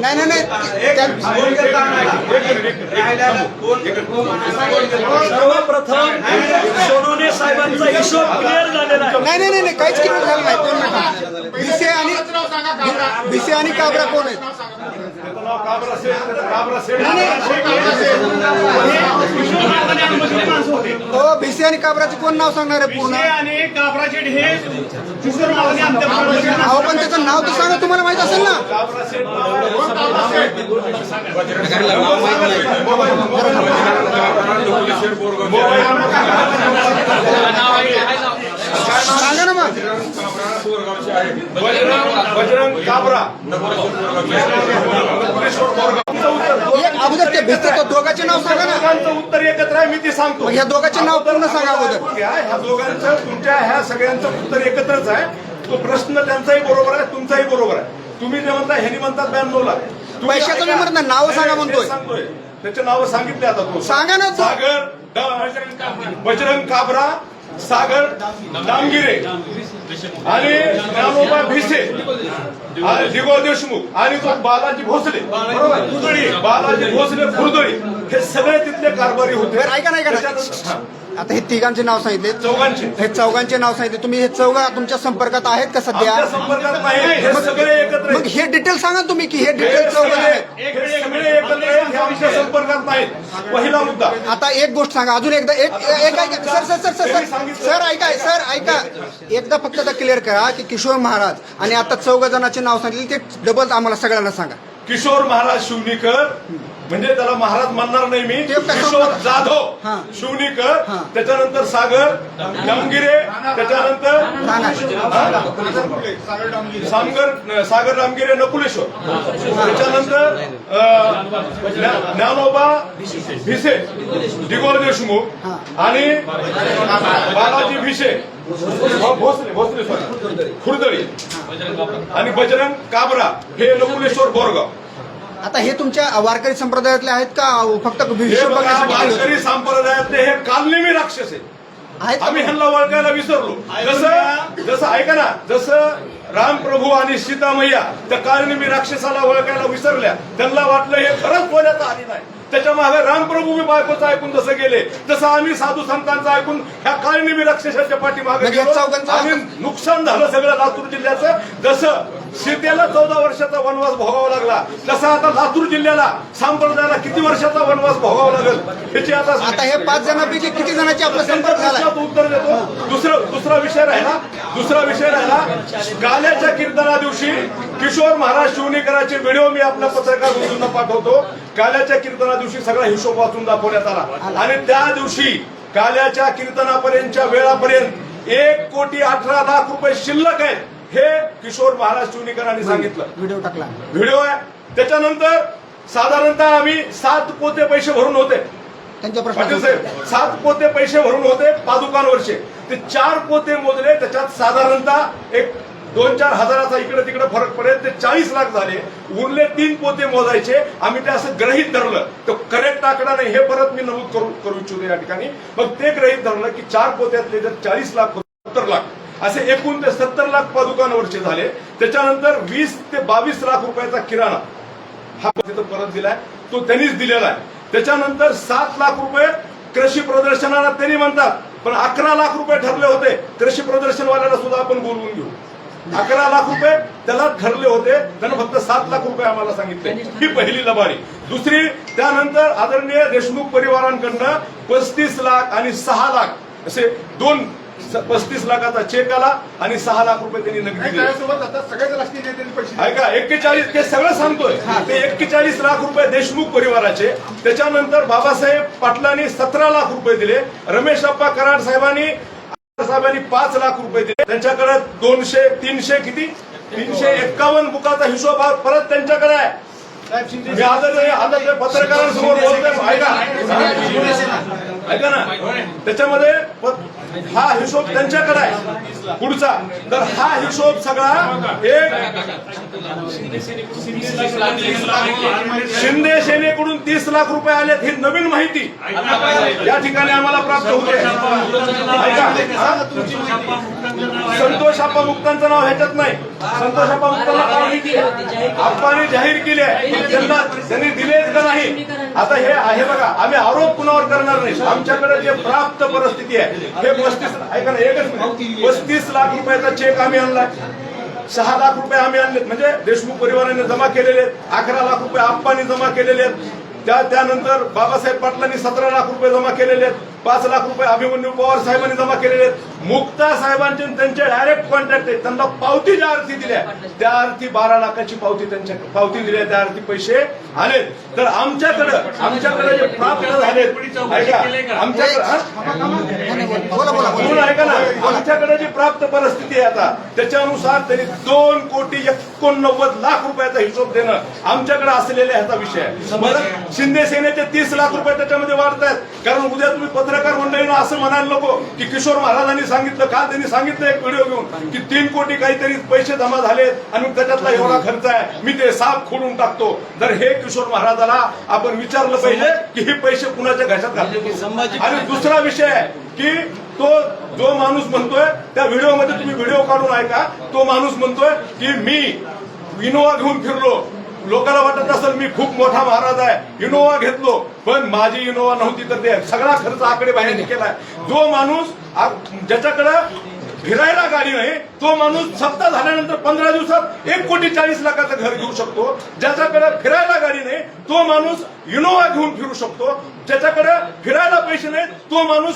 नाही सर्वप्रथम सोनवणे साहेबांचा हिशोब क्लिअर झालेला आहे. नाही काहीच क्लिअर झालं नाही. 2 मिनिटं. बीसी आणि काबरा कोण आहेत? हो, बीसी आणि काबराचे कोण नाव सांगणार आहे पूर्ण? आणि काबरा शेड हे किशोर महाराजांनी अहो पण त्याचं नाव तर सांगा, तुम्हाला माहित असेल ना. सांगा ना मग. बजरंग काबरा. एक अगोदर ते भिस्त तो दोघांचे नाव सांगा ना. दोघांचं उत्तर एकत्र आहे, मी ते सांगतो. मग ह्या दोघांचे नाव पूर्ण सांगा अगोदर. ह्या दोघांचं तुमच्या ह्या सगळ्यांचं उत्तर एकत्रच आहे. तो प्रश्न त्यांचाही बरोबर आहे, तुमचाही बरोबर आहे. तुम्ही जे म्हणता ह्यांनी म्हणतात 92 लाख. पैशाचं मी म्हणत नाही, नावं सांगा म्हणतोय. सांगतोय त्याचे नावं सांगितले आता तो. सांगा ना तो. सागर बजरंग काबरा, सागर दामगिरे आणि ज्ञानोबा भिसे आणि दिगो देशमुख आणि तो बालाजी भोसले, बालाजी भोसले खुर्दळी, हे सगळे तिथले कारभारी होते. बरं, ऐका ना. आता हे तिघांचे नाव सांगितले, चौघांचे. हे चौघांचे नाव सांगितले. तुम्ही हे चौघा तुमच्या संपर्कात आहेत का सध्या? आमच्या संपर्कात नाही, हे सगळे एकत्र मग आहेत. हे डिटेल सांगा तुम्ही की हे हे डिटेल चौघ आहेत. सगळे एकत्र आहेत, हे आमच्या संपर्कात नाहीत. पहिला मुद्दा. आता एक गोष्ट सांगा अजून एकदा. एक ऐका सर ऐका एकदा फक्त क्लिअर करा की किशोर महाराज आणि आता 4 जणांचे नाव सांगितले ते डबल आम्हाला सगळ्यांना सांगा. किशोर महाराज शिवनीकर म्हणजे त्याला महाराज म्हणणार नाही मी. ते कसं? किशोर जाधव हां. शिवनीकर, हां. त्याच्यानंतर सागर दामगिरे, त्याच्यानंतर सागर दामगिरे नकुलेश्वर, त्याच्यानंतर ज्ञानोबा भिसे, दिगोर देशमुख आणि बालाजी भिसे, भोसले खुर्दळी आणि बजरंग काबरा, हे नकुलेश्वर बोरगाव. आता हे तुमच्या वारकरी संप्रदायातले आहेत का फक्त हे हिशोब बघा, बघण्यासाठी आले होते? वारकरी संप्रदायातले हे कालनेमी राक्षस आहेत. आहेत आम्ही ह्यांना ओळखायला विसरलो. जसं ऐका ना, जसं रामप्रभू आणि सीतामय्या त्या कालनेमी राक्षसाला ओळखायला विसरल्या. त्यांना वाटलं हे खरंच बोलायचं आली नाही. त्याच्या मागे रामप्रभू मी बायकोचं ऐकून जसं गेले, तसं आम्ही साधू संतांचं ऐकून ह्या कालनेमी राक्षसाच्या पाठीमागे म्हणजे गेलो. चौघांचं आणि नुकसान झालं सगळं लातूर जिल्ह्याचं. जसं सीतेला 14 वर्षाचा वनवास भोगावा लागला, तसा आता लातूर जिल्ह्याला संप्रदायाला किती वर्षाचा वनवास भोगावा लागेल ह्याची आता हे 5 जणांपैकी किती जणांची आपला संपर्क झाला? उत्तर देतो. दुसरा विषय राहिला काल्याच्या कीर्तना दिवशी किशोर महाराज शिवनेकरांचे व्हिडिओ मी आपल्या पत्रकार बंधूंना पाठवतो. काल्याच्या कीर्तना दिवशी सगळा हिशोब वाचून दाखवण्यात आला आणि त्या दिवशी काल्याच्या कीर्तनापर्यंतच्या वेळापर्यंत 1,18,00,000 रुपये शिल्लक आहेत, हे किशोर महाराज शिवनेकरांनी सांगितलं. व्हिडिओ आहे. त्याच्यानंतर साधारणतः आम्ही 7 पोते पैसे भरून होते. त्यांच्या पाटील साहेब 7 पोते पैसे भरून होते पादुकांवरचे. ते 4 पोते मोजले, त्याच्यात साधारणतः एक 2-4 हजाराचा इकडे तिकडे फरक पडेल. ते 40 लाख झाले. उरले 3 पोते मोजायचे. आम्ही ते असं गृहीत धरलं. तो करेक्ट आकडा नाही, हे परत मी नमूद करू इच्छितो या ठिकाणी. मग ते गृहीत धरलं की 4 पोत्यातले जर 40 लाख 70 लाख असे एकूण ते 70 लाख पादुकांवरचे झाले. त्याच्यानंतर 20 ते 22 लाख रुपयाचा किराणा हा तिथं परत दिलाय, तो त्यांनीच दिलेला आहे. त्याच्यानंतर 7 लाख रुपये कृषी प्रदर्शनाला त्यांनी म्हणतात, पण 11 लाख रुपये ठरले होते. कृषी प्रदर्शनवाल्याला सुद्धा आपण बोलवून घेऊ. 11 लाख रुपये त्याला ठरले होते, त्यानं फक्त 7 लाख रुपये आम्हाला सांगितले. ही पहिली लबाडी. दुसरी, त्यानंतर आदरणीय देशमुख परिवारांकडनं 35 लाख आणि 6 लाख असे 35 लाखाचा चेक आला आणि 6 लाख रुपये त्यांनी नगदी दिले. ऐका, 41 ते सगळं सांगतोय. ते 41 लाख रुपये देशमुख परिवाराचे. त्याच्यानंतर बाबासाहेब पाटलांनी 17 लाख रुपये दिले. रमेश अप्पा कराड साहेबांनी 5 लाख रुपये दिले. त्यांच्याकडे 351 बुकाचा हिशोब परत त्यांच्याकडे आहे. मी आदरणीय पत्रकारांसमोर बोलतोय. ऐका ना, त्याच्यामध्ये हा हिशोब त्यांच्याकडे आहे पुढचा. तर हा हिशोब सगळा एक शिंदे सेनेकडून 30 लाख रुपये आलेत, ही नवीन माहिती या ठिकाणी आम्हाला प्राप्त होते. संतोष आप्पा मुक्तांचं नाव ह्याच्यात नाही. संतोष आप्पा मुक्तांना आप्पांनी जाहीर केले आहे, त्यांनी दिलेच का नाही. आता हे आहे बघा, आम्ही आरोप कुणावर करणार नाही. आमच्याकडे जे प्राप्त परिस्थिती आहे हे 35 लाख रुपयाचा चेक आम्ही आणलाय. 6 लाख रुपये आम्ही आणलेत, म्हणजे देशमुख परिवाराने जमा केलेले आहेत. 11 लाख रुपये आप्पांनी जमा केलेले आहेत. त्यानंतर बाबासाहेब पाटलांनी 17 लाख रुपये जमा केलेले आहेत. 5 लाख रुपये अभिमन्यू पवार साहेबांनी जमा केलेले आहेत. मुक्ता साहेबांचे त्यांचे डायरेक्ट कॉन्टॅक्ट आहेत. त्यांना पावती ज्या अर्थी दिल्या त्या अर्थी 12 लाखाची पावती दिल्या, त्या अर्थी पैसे आलेत. तर आमच्याकडे जे प्राप्त झालेत ऐका म्हणून ऐका ना आमच्याकडे जी प्राप्त परिस्थिती आहे आता त्याच्यानुसार त्यांनी 2,89,00,000 रुपयाचा हिशोब देणं आमच्याकडे असलेला ह्याचा विषय आहे. बरं शिंदे सेनेचे 30 लाख रुपये त्याच्यामध्ये वाढतायत कारण उद्या तुम्ही पत्रकार मंडळीनं असं म्हणायला नको की किशोर महाराजांनी सांगितलं काल त्यांनी सांगितलं एक व्हिडिओ घेऊन की 3 कोटी काहीतरी पैसे जमा झालेत आणि त्याच्यातला एवढा खर्च आहे मी ते साफ खोडून टाकतो. तर हे किशोर महाराजाला आपण विचारलं पाहिजे की हे पैसे कुणाच्या घशात घालतो. आणि दुसरा विषय आहे की तो जो माणूस म्हणतोय त्या व्हिडिओमध्ये तुम्ही व्हिडिओ काढून ऐका. तो माणूस म्हणतोय की मी इनोवा घेऊन फिरलो लोकांना वाटत असेल मी खूप मोठा महाराज आहे इनोवा घेतलो पण माझी इनोवा नव्हती तर ते सगळा खर्च आकडे बाहेर केलाय. जो माणूस ज्याच्याकडे फिरायला गाडी नाही तो माणूस सप्ताह झाल्यानंतर 15 दिवसात 1,40,00,000 घर घेऊ शकतो. ज्याच्याकडे फिरायला गाडी नाही तो माणूस इनोवा घेऊन फिरू शकतो. ज्याच्याकडे फिरायला पैसे नाही तो माणूस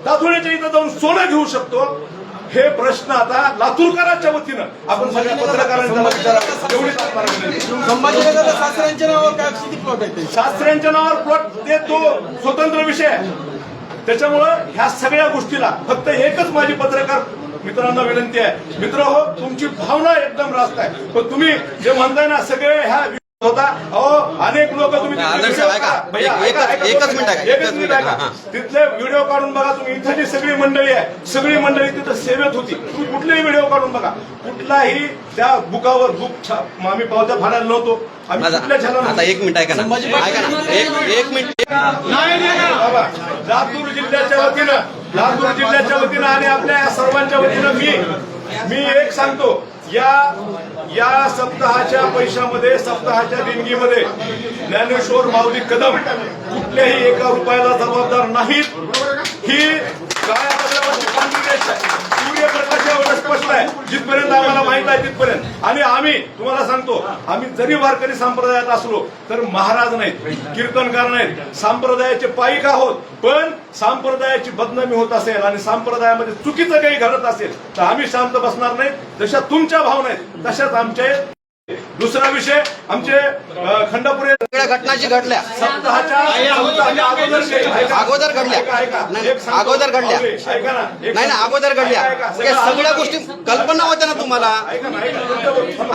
दाथोळ्याच्या इथं जाऊन सोनं घेऊ शकतो. हे प्रश्न आता लातूरकरांच्या वतीनं आपण सगळ्या पत्रकारांच्या संभाजीनगरला सासऱ्यांच्या नावावर काय किती प्लॉट आहे शास्त्र्यांच्या नावावर प्लॉट ते तो स्वतंत्र विषय आहे. त्याच्यामुळं ह्या सगळ्या गोष्टीला फक्त एकच माझी पत्रकार मित्रांना विनंती आहे मित्र हो तुमची भावना एकदम रास्त आहे पण तुम्ही जे म्हणताय ना सगळे ह्या होता अहो अनेक लोक तुम्ही एकच मिनिट ऐका तिथले व्हिडिओ काढून बघा तुम्ही इथं जी सगळी मंडळी आहे सगळी मंडळी तिथं सेवेत होती. तुम्ही कुठलेही व्हिडिओ काढून बघा कुठलाही त्या बुकावर बुक आम्ही पावत्या फाडायला नव्हतो आम्ही कुठल्या झाला. आता 1 मिनिट ऐका ना एक मिनिट बाबा लातूर जिल्ह्याच्या वतीनं आणि आपल्या या सर्वांच्या वतीनं मी एक सांगतो या सप्ताहाच्या पैशामध्ये सप्ताहाच्या देणगीमध्ये ज्ञानेश्वर माऊली कदम कुठल्याही एका रुपयाला जबाबदार नाहीत. ही सूर्यप्रकाश एवढं स्पष्ट आहे जिथपर्यंत आम्हाला माहित आहे तिथपर्यंत. आणि आम्ही तुम्हाला सांगतो आम्ही जरी वारकरी संप्रदायात असलो तर महाराज नाहीत कीर्तनकार नाहीत संप्रदायाचे पाईक आहोत. पण संप्रदायाची बदनामी होत असेल आणि संप्रदायामध्ये चुकीचं काही घडत असेल तर आम्ही शांत बसणार नाही. जशा तुमच्या भावना आहेत तशाच आमच्या. दुसरा विषय आमचे खंडापुरे सगळ्या घटना जी घडल्या सप्ताहाच्या अगोदर घडल्या अगोदर घडल्या नाही ना अगोदर घडल्या सगळ्या गोष्टी कल्पना होत्या ना तुम्हाला.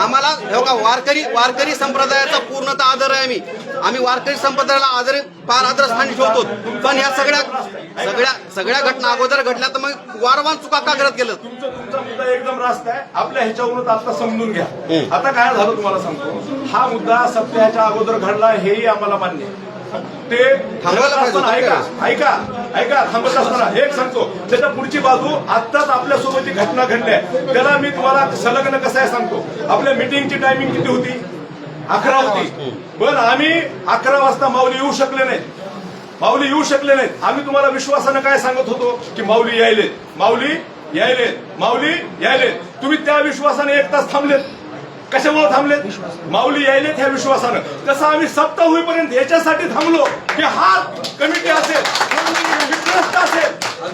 आम्हाला हो का वारकरी संप्रदायाचा पूर्णतः आदर आहे. आम्ही वारकरी संप्रदायाला फार आदरस्थानी ठेवतो. पण ह्या सगळ्या घटना अगोदर घडल्या तर मग वारंवार चुका का करत गेलं. तुमचा मुद्दा एकदम रास्त आहे आपल्या ह्याच्यावरून आता समजून घ्या. आता काय झालं तुम्हाला सांगतो हा मुद्दा सप्ताहाच्या अगोदर घडला हेही आम्हाला मान्य ते ऐका थांबत असताना एक सांगतो त्याच्या पुढची बाजू आत्ताच आपल्यासोबत जी घटना घडली आहे त्याला मी तुम्हाला संलग्न कसं आहे सांगतो. आपल्या मिटिंगची टायमिंग किती होती 11 होती. पण आम्ही 11 वाजता माऊली येऊ शकले नाहीत. आम्ही तुम्हाला विश्वासानं काय सांगत होतो की माऊली यायलेत. तुम्ही त्या विश्वासाने 1 तास थांबलेत. कशामुळे थांबलेत माऊली यायलेत ह्या विश्वासानं. तसं आम्ही सप्ताह होईपर्यंत याच्यासाठी थांबलो की हा कमिटी असेल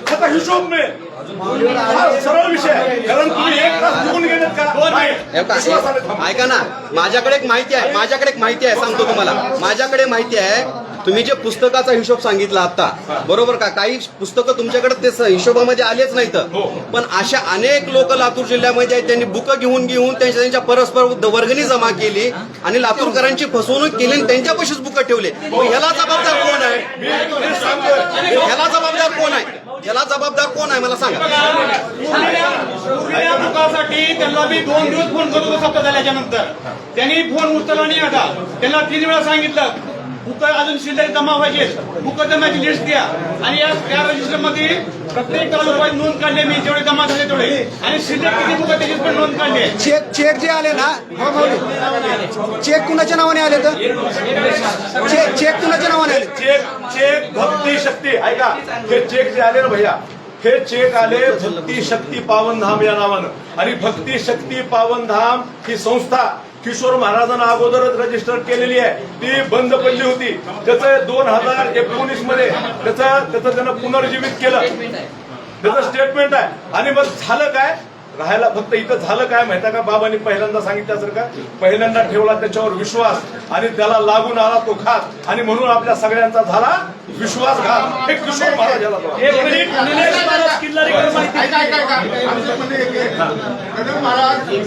त्याचा हिशोब मिळेल. हा सरळ विषय आहे कारण तुम्ही 1 तास निघून गेलेत का. ऐका ना माझ्याकडे एक माहिती आहे सांगतो तुम्हाला. माझ्याकडे माहिती आहे तुम्ही जे पुस्तकाचा हिशोब सांगितला आता बरोबर का. काही पुस्तकं तुमच्याकडे ते हिशोबामध्ये आलेच नाहीत. पण अशा अनेक लोक लातूर जिल्ह्यामध्ये आहेत त्यांनी बुकं घेऊन त्यांच्या परस्पर वर्गणी जमा केली आणि लातूरकरांची फसवणूक केली आणि त्यांच्यापाशीच बुकं ठेवले. ह्याला जबाबदार कोण आहे मला सांगा. बुकासाठी त्यांना मी 2 दिवस फोन करत होतो सप्ताह झाल्याच्या नंतर त्यांनी फोन उचलला नाही. आता त्यांना 3 वेळा सांगितलं बुक अजून शिल्लक जमा व्हायचे बुक जमाची लिस्ट द्या आणि या रजिस्टरमध्ये प्रत्येक तालुक्यात नोंद काढली मी जेवढे जमा झाले तेवढे आणि शिल्लक किती बुक त्याची पण नोंद काढली. चेक जे आले ना हो माऊली चेक कुणाच्या नावाने आले तर चेक कुणाच्या नावाने आले. चेक भक्ती शक्ती ऐका हे चेक जे आले ना भैया हे चेक आले भक्ती शक्ती पावनधाम या नावानं. आणि भक्ती शक्ती पावनधाम ही संस्था किशोर महाराजांना अगोदरच रजिस्टर केलेली आहे. ती बंद पडली होती. त्याचं 2019 मध्ये त्याचं त्यानं पुनर्जीवित केलं. त्याचं स्टेटमेंट आहे. आणि मग झालं काय राहायला फक्त इथं झालं काय माहिती का, बाबांनी पहिल्यांदा सांगितल्यासारखं पहिल्यांदा ठेवला त्याच्यावर विश्वास आणि त्याला लागून आला तो घात आणि म्हणून आपल्या सगळ्यांचा झाला विश्वासघात. हे किशोर महाराजाला तो. एक मिनिट निलेश महाराज किल्लारीकर माहिती ऐका ऐका ऐका आमचं म्हणणं एक आहे. कदम महाराजांनी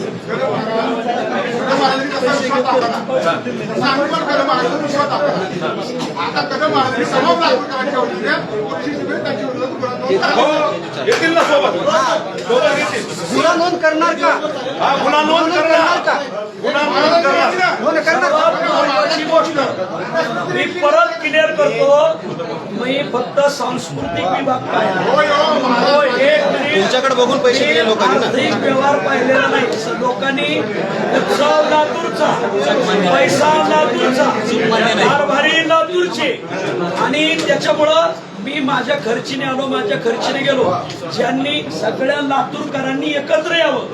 कसा विश्वास दाखवला, तसा आम्ही पण कदम महाराजांचा विश्वास दाखवला. आता कदम महाराजांनी सर्व लातूरकरांच्या वतीने पोलीस शिबिर त्यांच्या विरोधात गुन्हा नोंद हो, करा. येतील ना सोबत सोबत येतील. गुन्हा नोंद करणार का? हा गुन्हा नोंद करणार, गुन्हा नोंद करणार. नोंद करणार महत्वाची गोष्ट मी परत क्लिअर करतो, मी फक्त सांस्कृतिक विभाग होय हो महाराज. एक मिनिट तुमच्याकडे बघून पैसे दिले लोकांनी ना. आर्थिक व्यवहार पाहिलेला नाही. लोकांनी उत्सव लातूरचा, पैसा लातूरचा, कारभारी लातूरचे आणि त्याच्यामुळं मी माझ्या खर्चीने आलो, माझ्या खर्चीने गेलो. ज्यांनी सगळ्या लातूरकरांनी एकत्र यावं,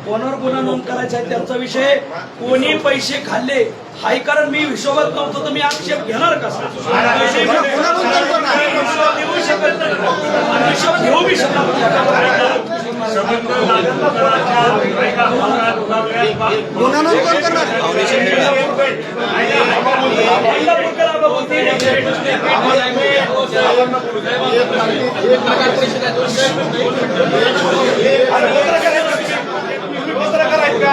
कोणावर गुन्हा नोंद करायचा आहे त्यांचा विषय. कोणी पैसे खाल्ले हाय कारण मी हिशोबात नव्हतो तर मी आक्षेप घेणार कसा? हिशोब देऊ शकत नाही आणि हिशोब घेऊ बी शकत नाही. गुन्हा नोंद कोण करणार? पत्रकार आहेत का?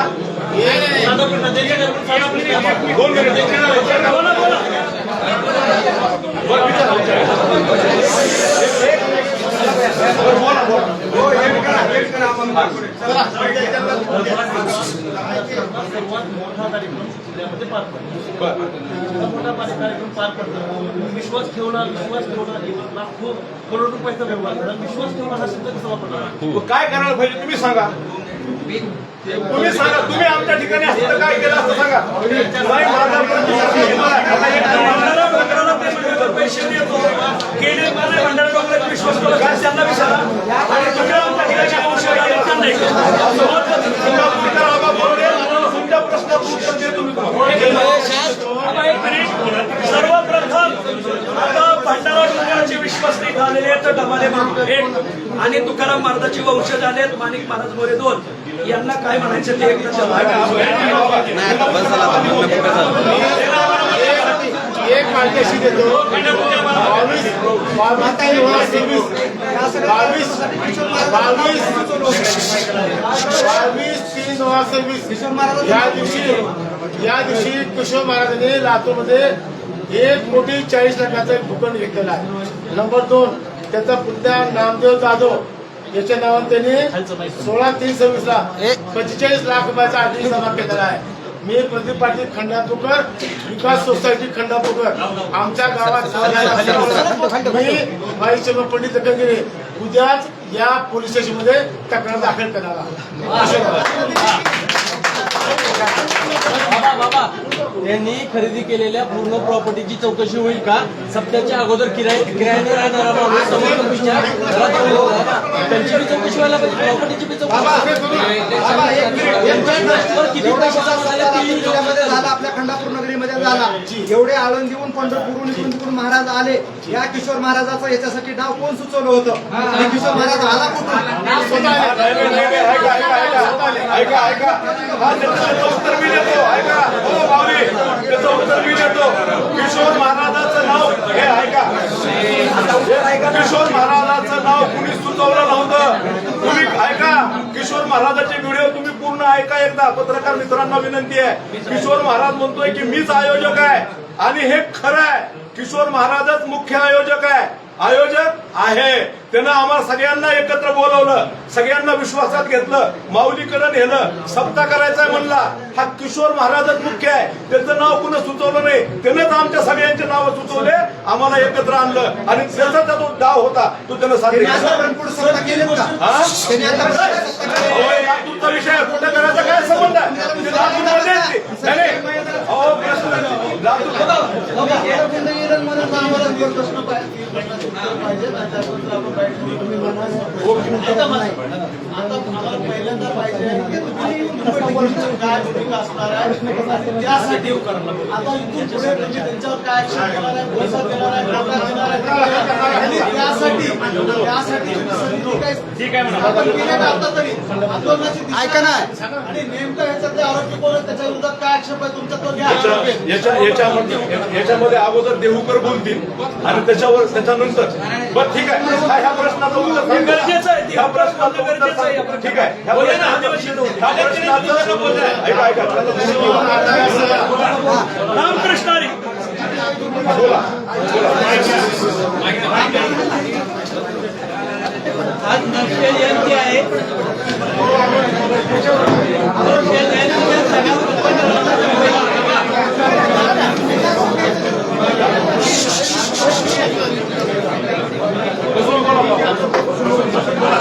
2 मिनिट. बोला बोला. विश्वास ठेवला लाखो करोड रुपयाचा व्यवहार झाला. विश्वास ठेवला हा शब्द कसा वापरला? काय करायला पाहिजे तुम्ही सांगा. तुम्ही सांगा, तुम्ही आमच्या ठिकाणी असतं काय केलं असतं सांगा. नाही, माझा भंडारा डोंगराला पेमेंटवर पैसे देतो गेले मला भंडारा डोंगरात विश्वास ठेवला काय त्यांना विचारा आणि तुमच्या आमच्या ठिकाणी औषध आले त्यांना तुमच्या प्रश्नाचं उत्तर देतो मी तुम्हाला. एक मिनिट. सर्वप्रथम आता भंडारा डोंगराचे विश्वासनी झालेले आहेत डबाले बाबू 1 आणि तुकाराम महाराजाचे वंशज आलेत माणिक महाराज मोरे 2. यांना काय म्हणायचं ते एकदा एक मार्गदर्शी देतो. 22/3/2026 या दिवशी किशोर महाराजांनी लातूरमध्ये एक कोटी 40 लाखाचा एक भूखंड घेतलेला आहे. नंबर 2 त्याचा पुतण्या नामदेव जाधव याच्या नावाने त्यांनी 16/3/26 45 लाख रुपयाचा आर्थिक जमा केलेला आहे. मी प्रदीप पाटील खंडापूरकर विकास सोसायटी खंडापूरकर आमच्या गावात मी भाई पंडित दखलगिरी उद्याच या पोलीस स्टेशनमध्ये तक्रार दाखल करणार बाबा त्यांनी खरेदी केलेल्या पूर्ण प्रॉपर्टीची चौकशी होईल का? सप्त्याच्या अगोदर किरायाने राहणारा माणूस समोरच्या घरात राहिला होता. त्यांची बी चौकशी व्हायला पाहिजे, प्रॉपर्टीची बी चौकशी. किती पैशाचा झाला जिल्ह्यामध्ये झाला, आपल्या खंडापूर नगरीमध्ये झाला. एवढे आळंदीहून पंढरपूरहून इकडून तिकडून महाराज आले. या किशोर महाराजाचं याच्यासाठी नाव कोण सुचवलं होतं? आणि किशोर महाराज आला कुठून? ऐका त्याचं उत्तर मी देतो. ऐका हो माऊली, त्याचं उत्तर मी देतो. किशोर महाराजाचं नाव हे ऐका, किशोर महाराजाचं नाव कुणी सुचवलं नव्हतं. तुम्ही ऐका, किशोर महाराजाचे व्हिडिओ तुम्ही पूर्ण ऐका एकदा. पत्रकार मित्रांना विनंती आहे. किशोर महाराज म्हणतोय की मीच आयोजक आहे आणि हे खरं आहे. किशोर महाराजच मुख्य आयोजक आहे. त्यानं आम्हाला सगळ्यांना एकत्र बोलवलं, सगळ्यांना विश्वासात घेतलं, माऊलीकडे नेलं, सप्ताह करायचा म्हणला. हा किशोर महाराजच मुख्य आहे. त्याचं नाव कुणं सुचवलं नाही. त्यानंच आमच्या सगळ्यांचे नाव सुचवले, आम्हाला एकत्र आणलं आणि त्याचा जो डाव होता तो त्यानं लातूरचा विषय कुठं करायचा काय संबंध आहे? आता आम्हाला पहिल्यांदा पाहिजे टक्के तुम्ही निवडणुकीची काय भूमिका असणार आहे आणि त्यासाठी आता इथून पुढे तुम्ही त्यांच्यावर काय ऍक्शन घेणार आहे, पोलिसात घेणार आहे, कोर्टात घेणार आहे आणि त्यासाठी तुम्ही काही स्थापन केले का आता तरी आंदोलनाची दिशा ऐका ना. आणि नेमकं ह्याच्यातले आरोपी कोण आहेत, त्याच्या विरोधात काय ऍक्शन पाहिजे तुमचा तो घ्या. याच्यामध्ये अगोदर देहूकर बोलतील आणि त्याच्यानंतर बरं ठीक आहे ह्या प्रश्नाचं उत्तर हे गरजेचं आहे. ह्या प्रश्नाचं उत्तर गरजेचं आहे. सांगतो. ठीक आहे ह्या बोला ना, प्रश्नाचं ऐका रामकृष्ण हरी. बोला आज नक्षल जयंती आहे. नक्षल जयंतीच्या सगळ्या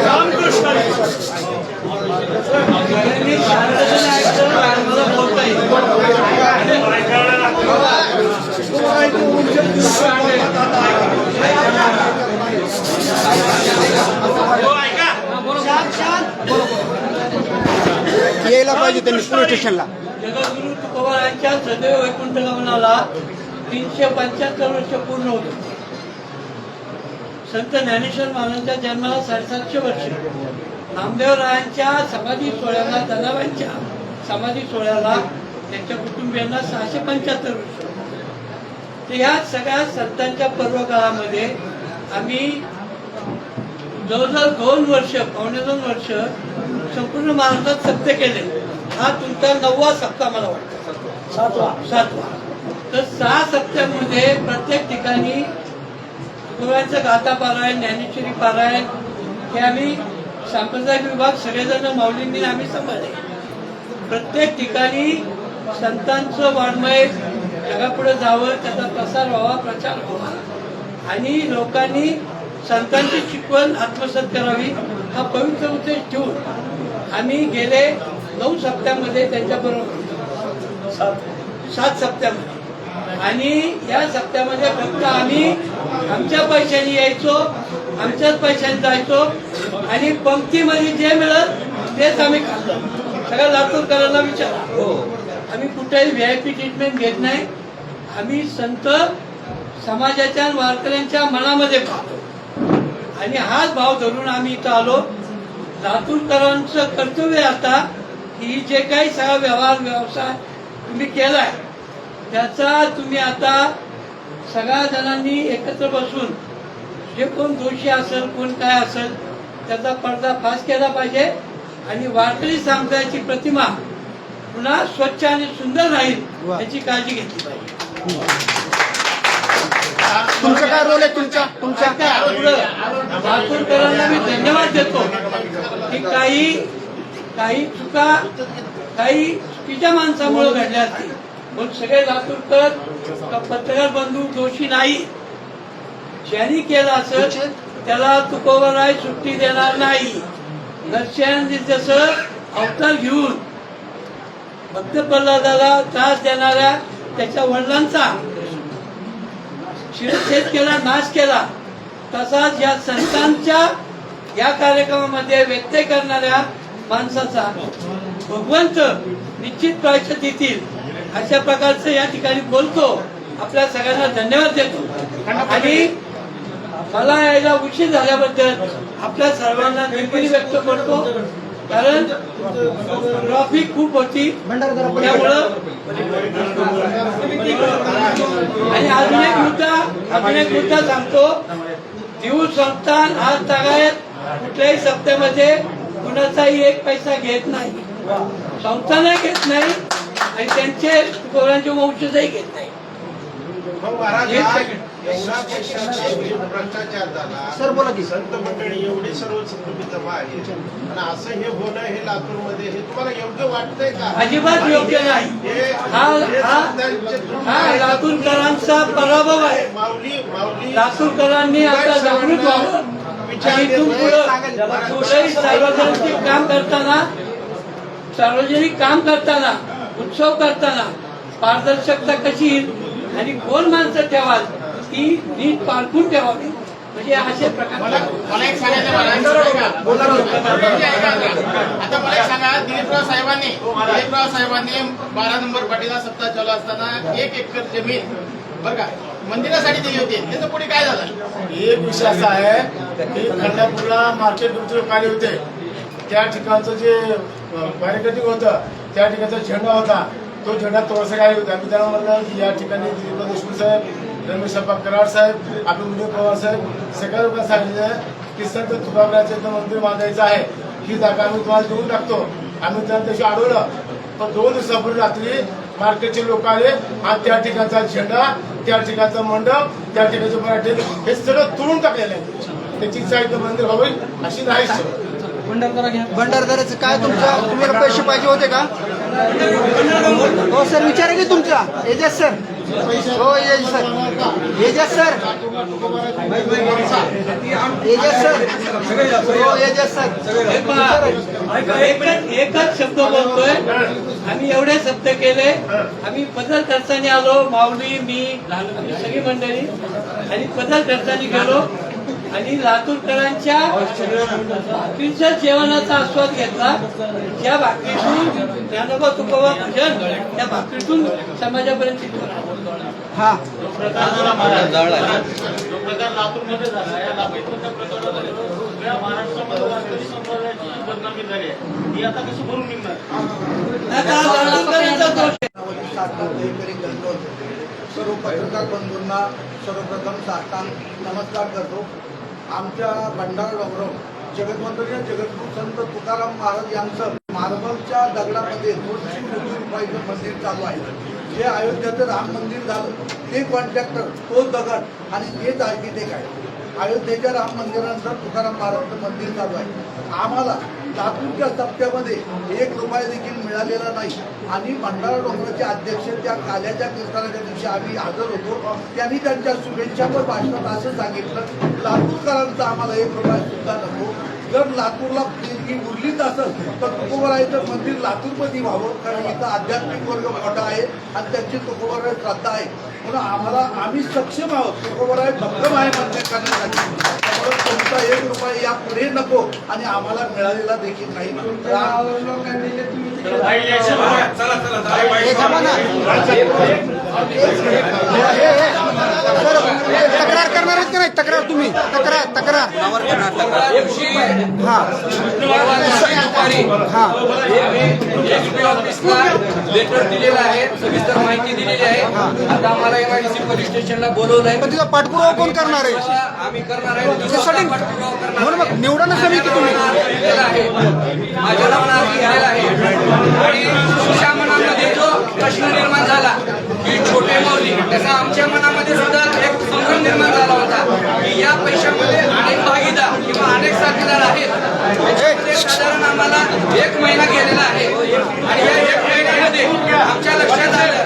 रामकृष्ण हरी. यायला पाहिजे त्यांनी पोलीस स्टेशनला. जगद्गुरु तुकोबारायांच्या सदैव वैकुंठ गमनाला 375 वर्ष पूर्ण होते. संत ज्ञानेश्वर महाराजांच्या जन्माला 750 वर्ष. नामदेवरायांच्या समाधी सोहळ्याला, जनाबाईंच्या समाधी सोहळ्याला त्यांच्या कुटुंबियांना 675 वर्ष. तर ह्या सगळ्या संतांच्या पर्वकाळामध्ये आम्ही जवळजवळ 2 वर्ष, पावणे 2 वर्ष संपूर्ण महाराष्ट्रात सत्य केले. हा तुमचा 9वा सप्ताह मला वाटतं, 7वा. तर 6 सप्त्यामध्ये प्रत्येक ठिकाणी तुकोबारायांचं गाथा पारायण, ज्ञानेश्वरी पारायण हे आम्ही सांप्रदायिक विभाग सगळेजण माऊलींनी आम्ही सांभाळले. प्रत्येक ठिकाणी संतांचं वाङ्मय जगापुढे जावं, त्याचा प्रसार व्हावा, प्रचार व्हावा आणि लोकांनी संतांची शिकवण आत्मसात करावी हा पवित्र उद्देश ठेवून आम्ही गेले 9 सप्त्यामध्ये त्यांच्याबरोबर 7 सप्त्यामध्ये आणि या सप्त्यामध्ये फक्त आम्ही आमच्या पैशाने यायचो, आमच्याच पैशाने जायचो आणि पंक्तीमध्ये जे मिळत तेच आम्ही खाल्लं. सगळ्या लातूरकरांना विचारा, आम्ही कुठेही VIP ट्रीटमेंट घेत नाही. आम्ही संत समाजाच्या आणि वारकऱ्यांच्या मनामध्ये पाहतो आणि हाच भाव धरून आम्ही इथं आलो. लातूरकरांचं कर्तव्य आता की जे काही सगळा व्यवसाय तुम्ही केलाय त्याचा तुम्ही आता सगळ्या जणांनी एकत्र बसून जे कोण दोषी असेल, कोण काय असेल त्याचा पर्दाफाश केला पाहिजे आणि वारकरी संप्रदायाची प्रतिमा पुन्हा स्वच्छ आणि सुंदर राहील याची काळजी घेतली पाहिजे. तुमचा काय रोल आहे तुमचा लातूरकरांना मी धन्यवाद देतो की काही चुका काही चुकीच्या माणसामुळे घडल्या असतील. पण सगळे लातूरकर पत्रकार बंधू दोषी नाही. ज्यांनी केलं असेल त्याला तुकोबाराय सुट्टी देणार नाही. नरसिंहांनी जसं अवतार घेऊन भक्त प्रल्हादाला त्रास देणाऱ्या त्याच्या वडिलांचा शिरच्छेद केला, नाश केला, तसाच या संतांच्या या कार्यक्रमामध्ये व्यत्यय करणाऱ्या माणसाचा भगवंत निश्चित प्रायश्चित देतील अशा प्रकारचं या ठिकाणी बोलतो. आपल्या सगळ्यांना धन्यवाद देतो आणि मला यायला उशीर झाल्याबद्दल आपल्या सर्वांना दिलगिरी व्यक्त करतो. कारण ट्रॉफिक खूप होती त्यामुळं. आणि अजून एक मुद्दा सांगतो. देऊ संस्थान आज तागायत कुठल्याही सप्त्यामध्ये कुणाचाही 1 पैसा घेत नाही. संस्थानही घेत नाही आणि त्यांचे तुकोबारांचे वंशजही घेत नाही. भ्रष्टाचार झाला. सर बोला की. संत मंडळी एवढी सर्व तुम्ही जमा आहे आणि असं हे होणं हे लातूरमध्ये हे तुम्हाला योग्य वाटतंय का? अजिबात योग्य नाही. हा लातूरकरांचा पराभव आहे. माऊली लातूरकरांनी आता जागृत व्हावं. आणि इथून पुढे सार्वजनिक काम करताना उत्सव करताना पारदर्शकता कशी येईल आणि कोण माणसं ठेवाल ती नीट पारखून ठेवावी म्हणजे असे प्रकार. मला एक सांगायचं आता मला एक सांगा, दिलीपराव साहेबांनी 12 नंबर पाटीला सत्ता चालू असताना 1 एकर जमीन बरं का मंदिरासाठी दिली होती. त्याचं पुढे काय झालं? एक विषय असा आहे की खंडापूरला मार्केट लोक आले होते, त्या ठिकाणचं जे बॅरिकेडिंग होतं त्या ठिकाणचा झेंडा होता, तो झेंडा तोडसाठी आले होते. आम्ही त्यांना म्हणलं की या ठिकाणी दिलीपराव देशमुख साहेब, रमेश कराड साहेब, अभिमन्यू पवार साहेब सगळ्या लोकांना सांगितलं की संत तुकारामांचं मंदिर बांधायचं आहे, ही जागा आम्ही तुम्हाला देऊन टाकतो. आम्ही त्यांना त्याशी अडवलं, पण 2 दिवसापूर्वी रात्री मार्केटचे लोक आले आणि त्या ठिकाणचा झेंडा, त्या ठिकाणचा मंडप, त्या ठिकाणचे मराठी हे सगळं तोडून टाकलेलं आहे. त्याची साहित्य मंदिर व्हावं अशी नाही. भंडारदऱ्याचं काय तुमचं, तुम्हाला पैसे पाहिजे होते का? हो सर, विचारा की तुमचा एजाज सर. हो Ejaz sir, Ejaz sir, Ejaz sir, हो एजाज सर. एकच शब्द बोलतोय आम्ही, एवढे शब्द केले. आम्ही बदल खर्चाने आलो, माऊली, मी, आम्ही सगळी मंडळी, आणि बदल खर्चाने गेलो आणि लातूरकरांच्या भाकरीच्या जेवणाचा आस्वाद घेतला. ज्या भाकरीतून ज्ञानोबा तुकोबा भजन त्या भाकरीतून समाजापर्यंत टिकून आलो. हा लातूरमध्ये झाला, या लातूरच्या प्रकरणामध्ये सगळ्या महाराष्ट्रामध्ये वारकरी संप्रदायाची बदनामी झाली आहे. ही आता कशी भरून निघणार? लातूरकरांचा दोष आहे. सर्व पत्रकार बंधूंना सर्वप्रथम साष्टांग नमस्कार करतो. आमच्या भंडारा डोंगराव जगद्वंदनीय जगद्गुरू संत तुकाराम महाराज यांचं मार्बलच्या दगडामध्ये 200 कोटी रुपयाचं मंदिर चालू आहे. जे अयोध्याचं राम मंदिर झालं ते कॉन्ट्रॅक्टर, तो दगड आणि तेच आर्किटेक्ट आहे. अयोध्येच्या राम मंदिरानंतर तुकाराम महाराजांचं मंदिर चालू आहे. आम्हाला लातूरच्या सप्त्यामध्ये 1 रुपया देखील मिळालेला नाही आणि भंडारा डोंगराचे अध्यक्ष त्या काल्याच्या कीर्तनाच्या दिवशी आम्ही हजर होतो. त्यांनी त्यांच्या शुभेच्छापर भाषणात असं सांगितलं, लातूरकरांचा आम्हाला 1 रुपया सुद्धा नको. जर लातूरला देणगी उरलीच असेल तर तुकोबारायचं मंदिर लातूरमध्ये व्हावं, कारण इथं आध्यात्मिक वर्ग मोठा आहे आणि त्यांची तुकोबाराय श्रद्धा आहे. म्हणून आम्ही सक्षम आहोत, तुकोबाराय भक्कम आहे मंदिर करण्यासाठी. त्यामुळे तुमचा 1 रुपया या पुढे नको आणि आम्हाला मिळालेला देखील नाही. तक्रार करणार आहेत की नाही? तक्रार तुम्ही तक्रार हा हा ऑफिसला लेटर दिलेलं आहे, सविस्तर माहिती दिलेली आहे. आता आम्हाला MIDC पोलीस स्टेशनला बोलवलं आहे. पण तिचा पाठपुरावा कोण करणार आहे? आम्ही करणार आहे. त्यासाठी म्हणून मग निवडा ना समिती तुम्ही. माझ्या नावानं घ्यायला आहे आणि तुमच्या मनामध्ये जो प्रश्न निर्माण झाला की छोटे माऊली, त्याचा आमच्या मनामध्ये सुद्धा एक संभ्रम निर्माण झाला होता की या पैशामध्ये अनेक भागीदार किंवा अनेक साथीदार आहेत. त्याच्यामध्ये साधारण आम्हाला 1 महिना गेलेला आहे आणि या 1 महिन्यामध्ये आमच्या लक्षात आलं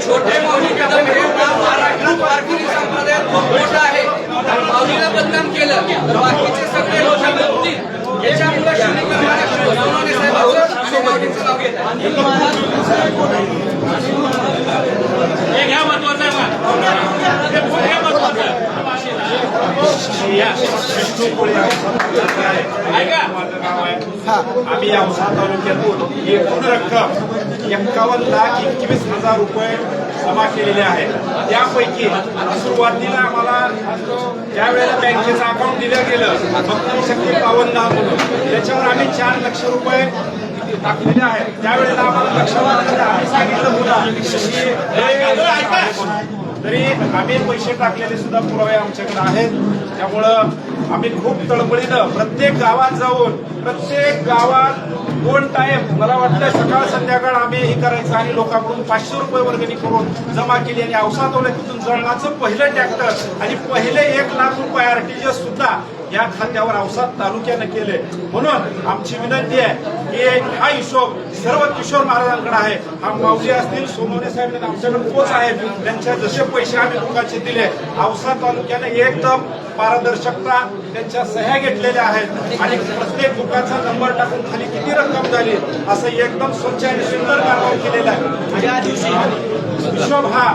छोटे माऊली कदम हे नाव महाराष्ट्रात वारकरी संप्रदायात खूप मोठं आहे. माऊलीला बदनाम केलं तर बाकीचे सगळे लोक बघतील. याच्यामुळे सोनवणे साहेबांचं आणि माऊलीचं नाव घेत आहे. हे घ्या महत्वाचं आम्ही औसा तालुक्यातून एकूण रक्कम 51,21,000 रुपये जमा केलेले आहेत. त्यापैकी सुरुवातीला आम्हाला त्यावेळेला बँकेचं अकाउंट दिलं गेलं फक्त शक्ती 52 म्हणून, त्याच्यावर आम्ही 4 लक्ष रुपये टाकलेले आहेत. त्यावेळेला आम्हाला लक्षात आम्ही सांगितलं तरी आम्ही पैसे टाकलेले सुद्धा पुरावे आमच्याकडे आहेत. त्यामुळं आम्ही खूप तळमळीनं प्रत्येक गावात जाऊन प्रत्येक गावात 2 टाइम मला वाटतं सकाळ संध्याकाळ आम्ही हे करायचं आणि लोकांकडून 500 रुपये वर्गणी करून जमा केली आणि औसा तालुक्यातून जळगावचं पहिलं ट्रॅक्टर आणि पहिले 1 लाख रुपये RTGS सुद्धा या खात्यावर औसा तालुक्यानं केले. म्हणून आमची विनंती आहे की हा हिशोब सर्व किशोर महाराजांकडे आहे. हा माऊली असतील, सोनवणे साहेब आमच्याकडे पोच आहेत, त्यांच्या जसे पैसे आम्ही लोकांचे दिले. औसा तालुक्याने एकदम पारदर्शकता, त्यांच्या सह्या घेतलेल्या आहेत आणि प्रत्येक बुकाचा नंबर टाकून खाली किती रक्कम झाली असं एकदम स्वच्छ आणि सुंदर कारभार केलेला आहे. हिशोब हा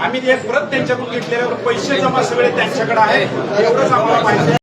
आम्ही एक परत त्यांच्याकडून घेतलेल्यावर पैसे जमा सगळे त्यांच्याकडे आहे एवढंच आम्हाला माहिती आहे.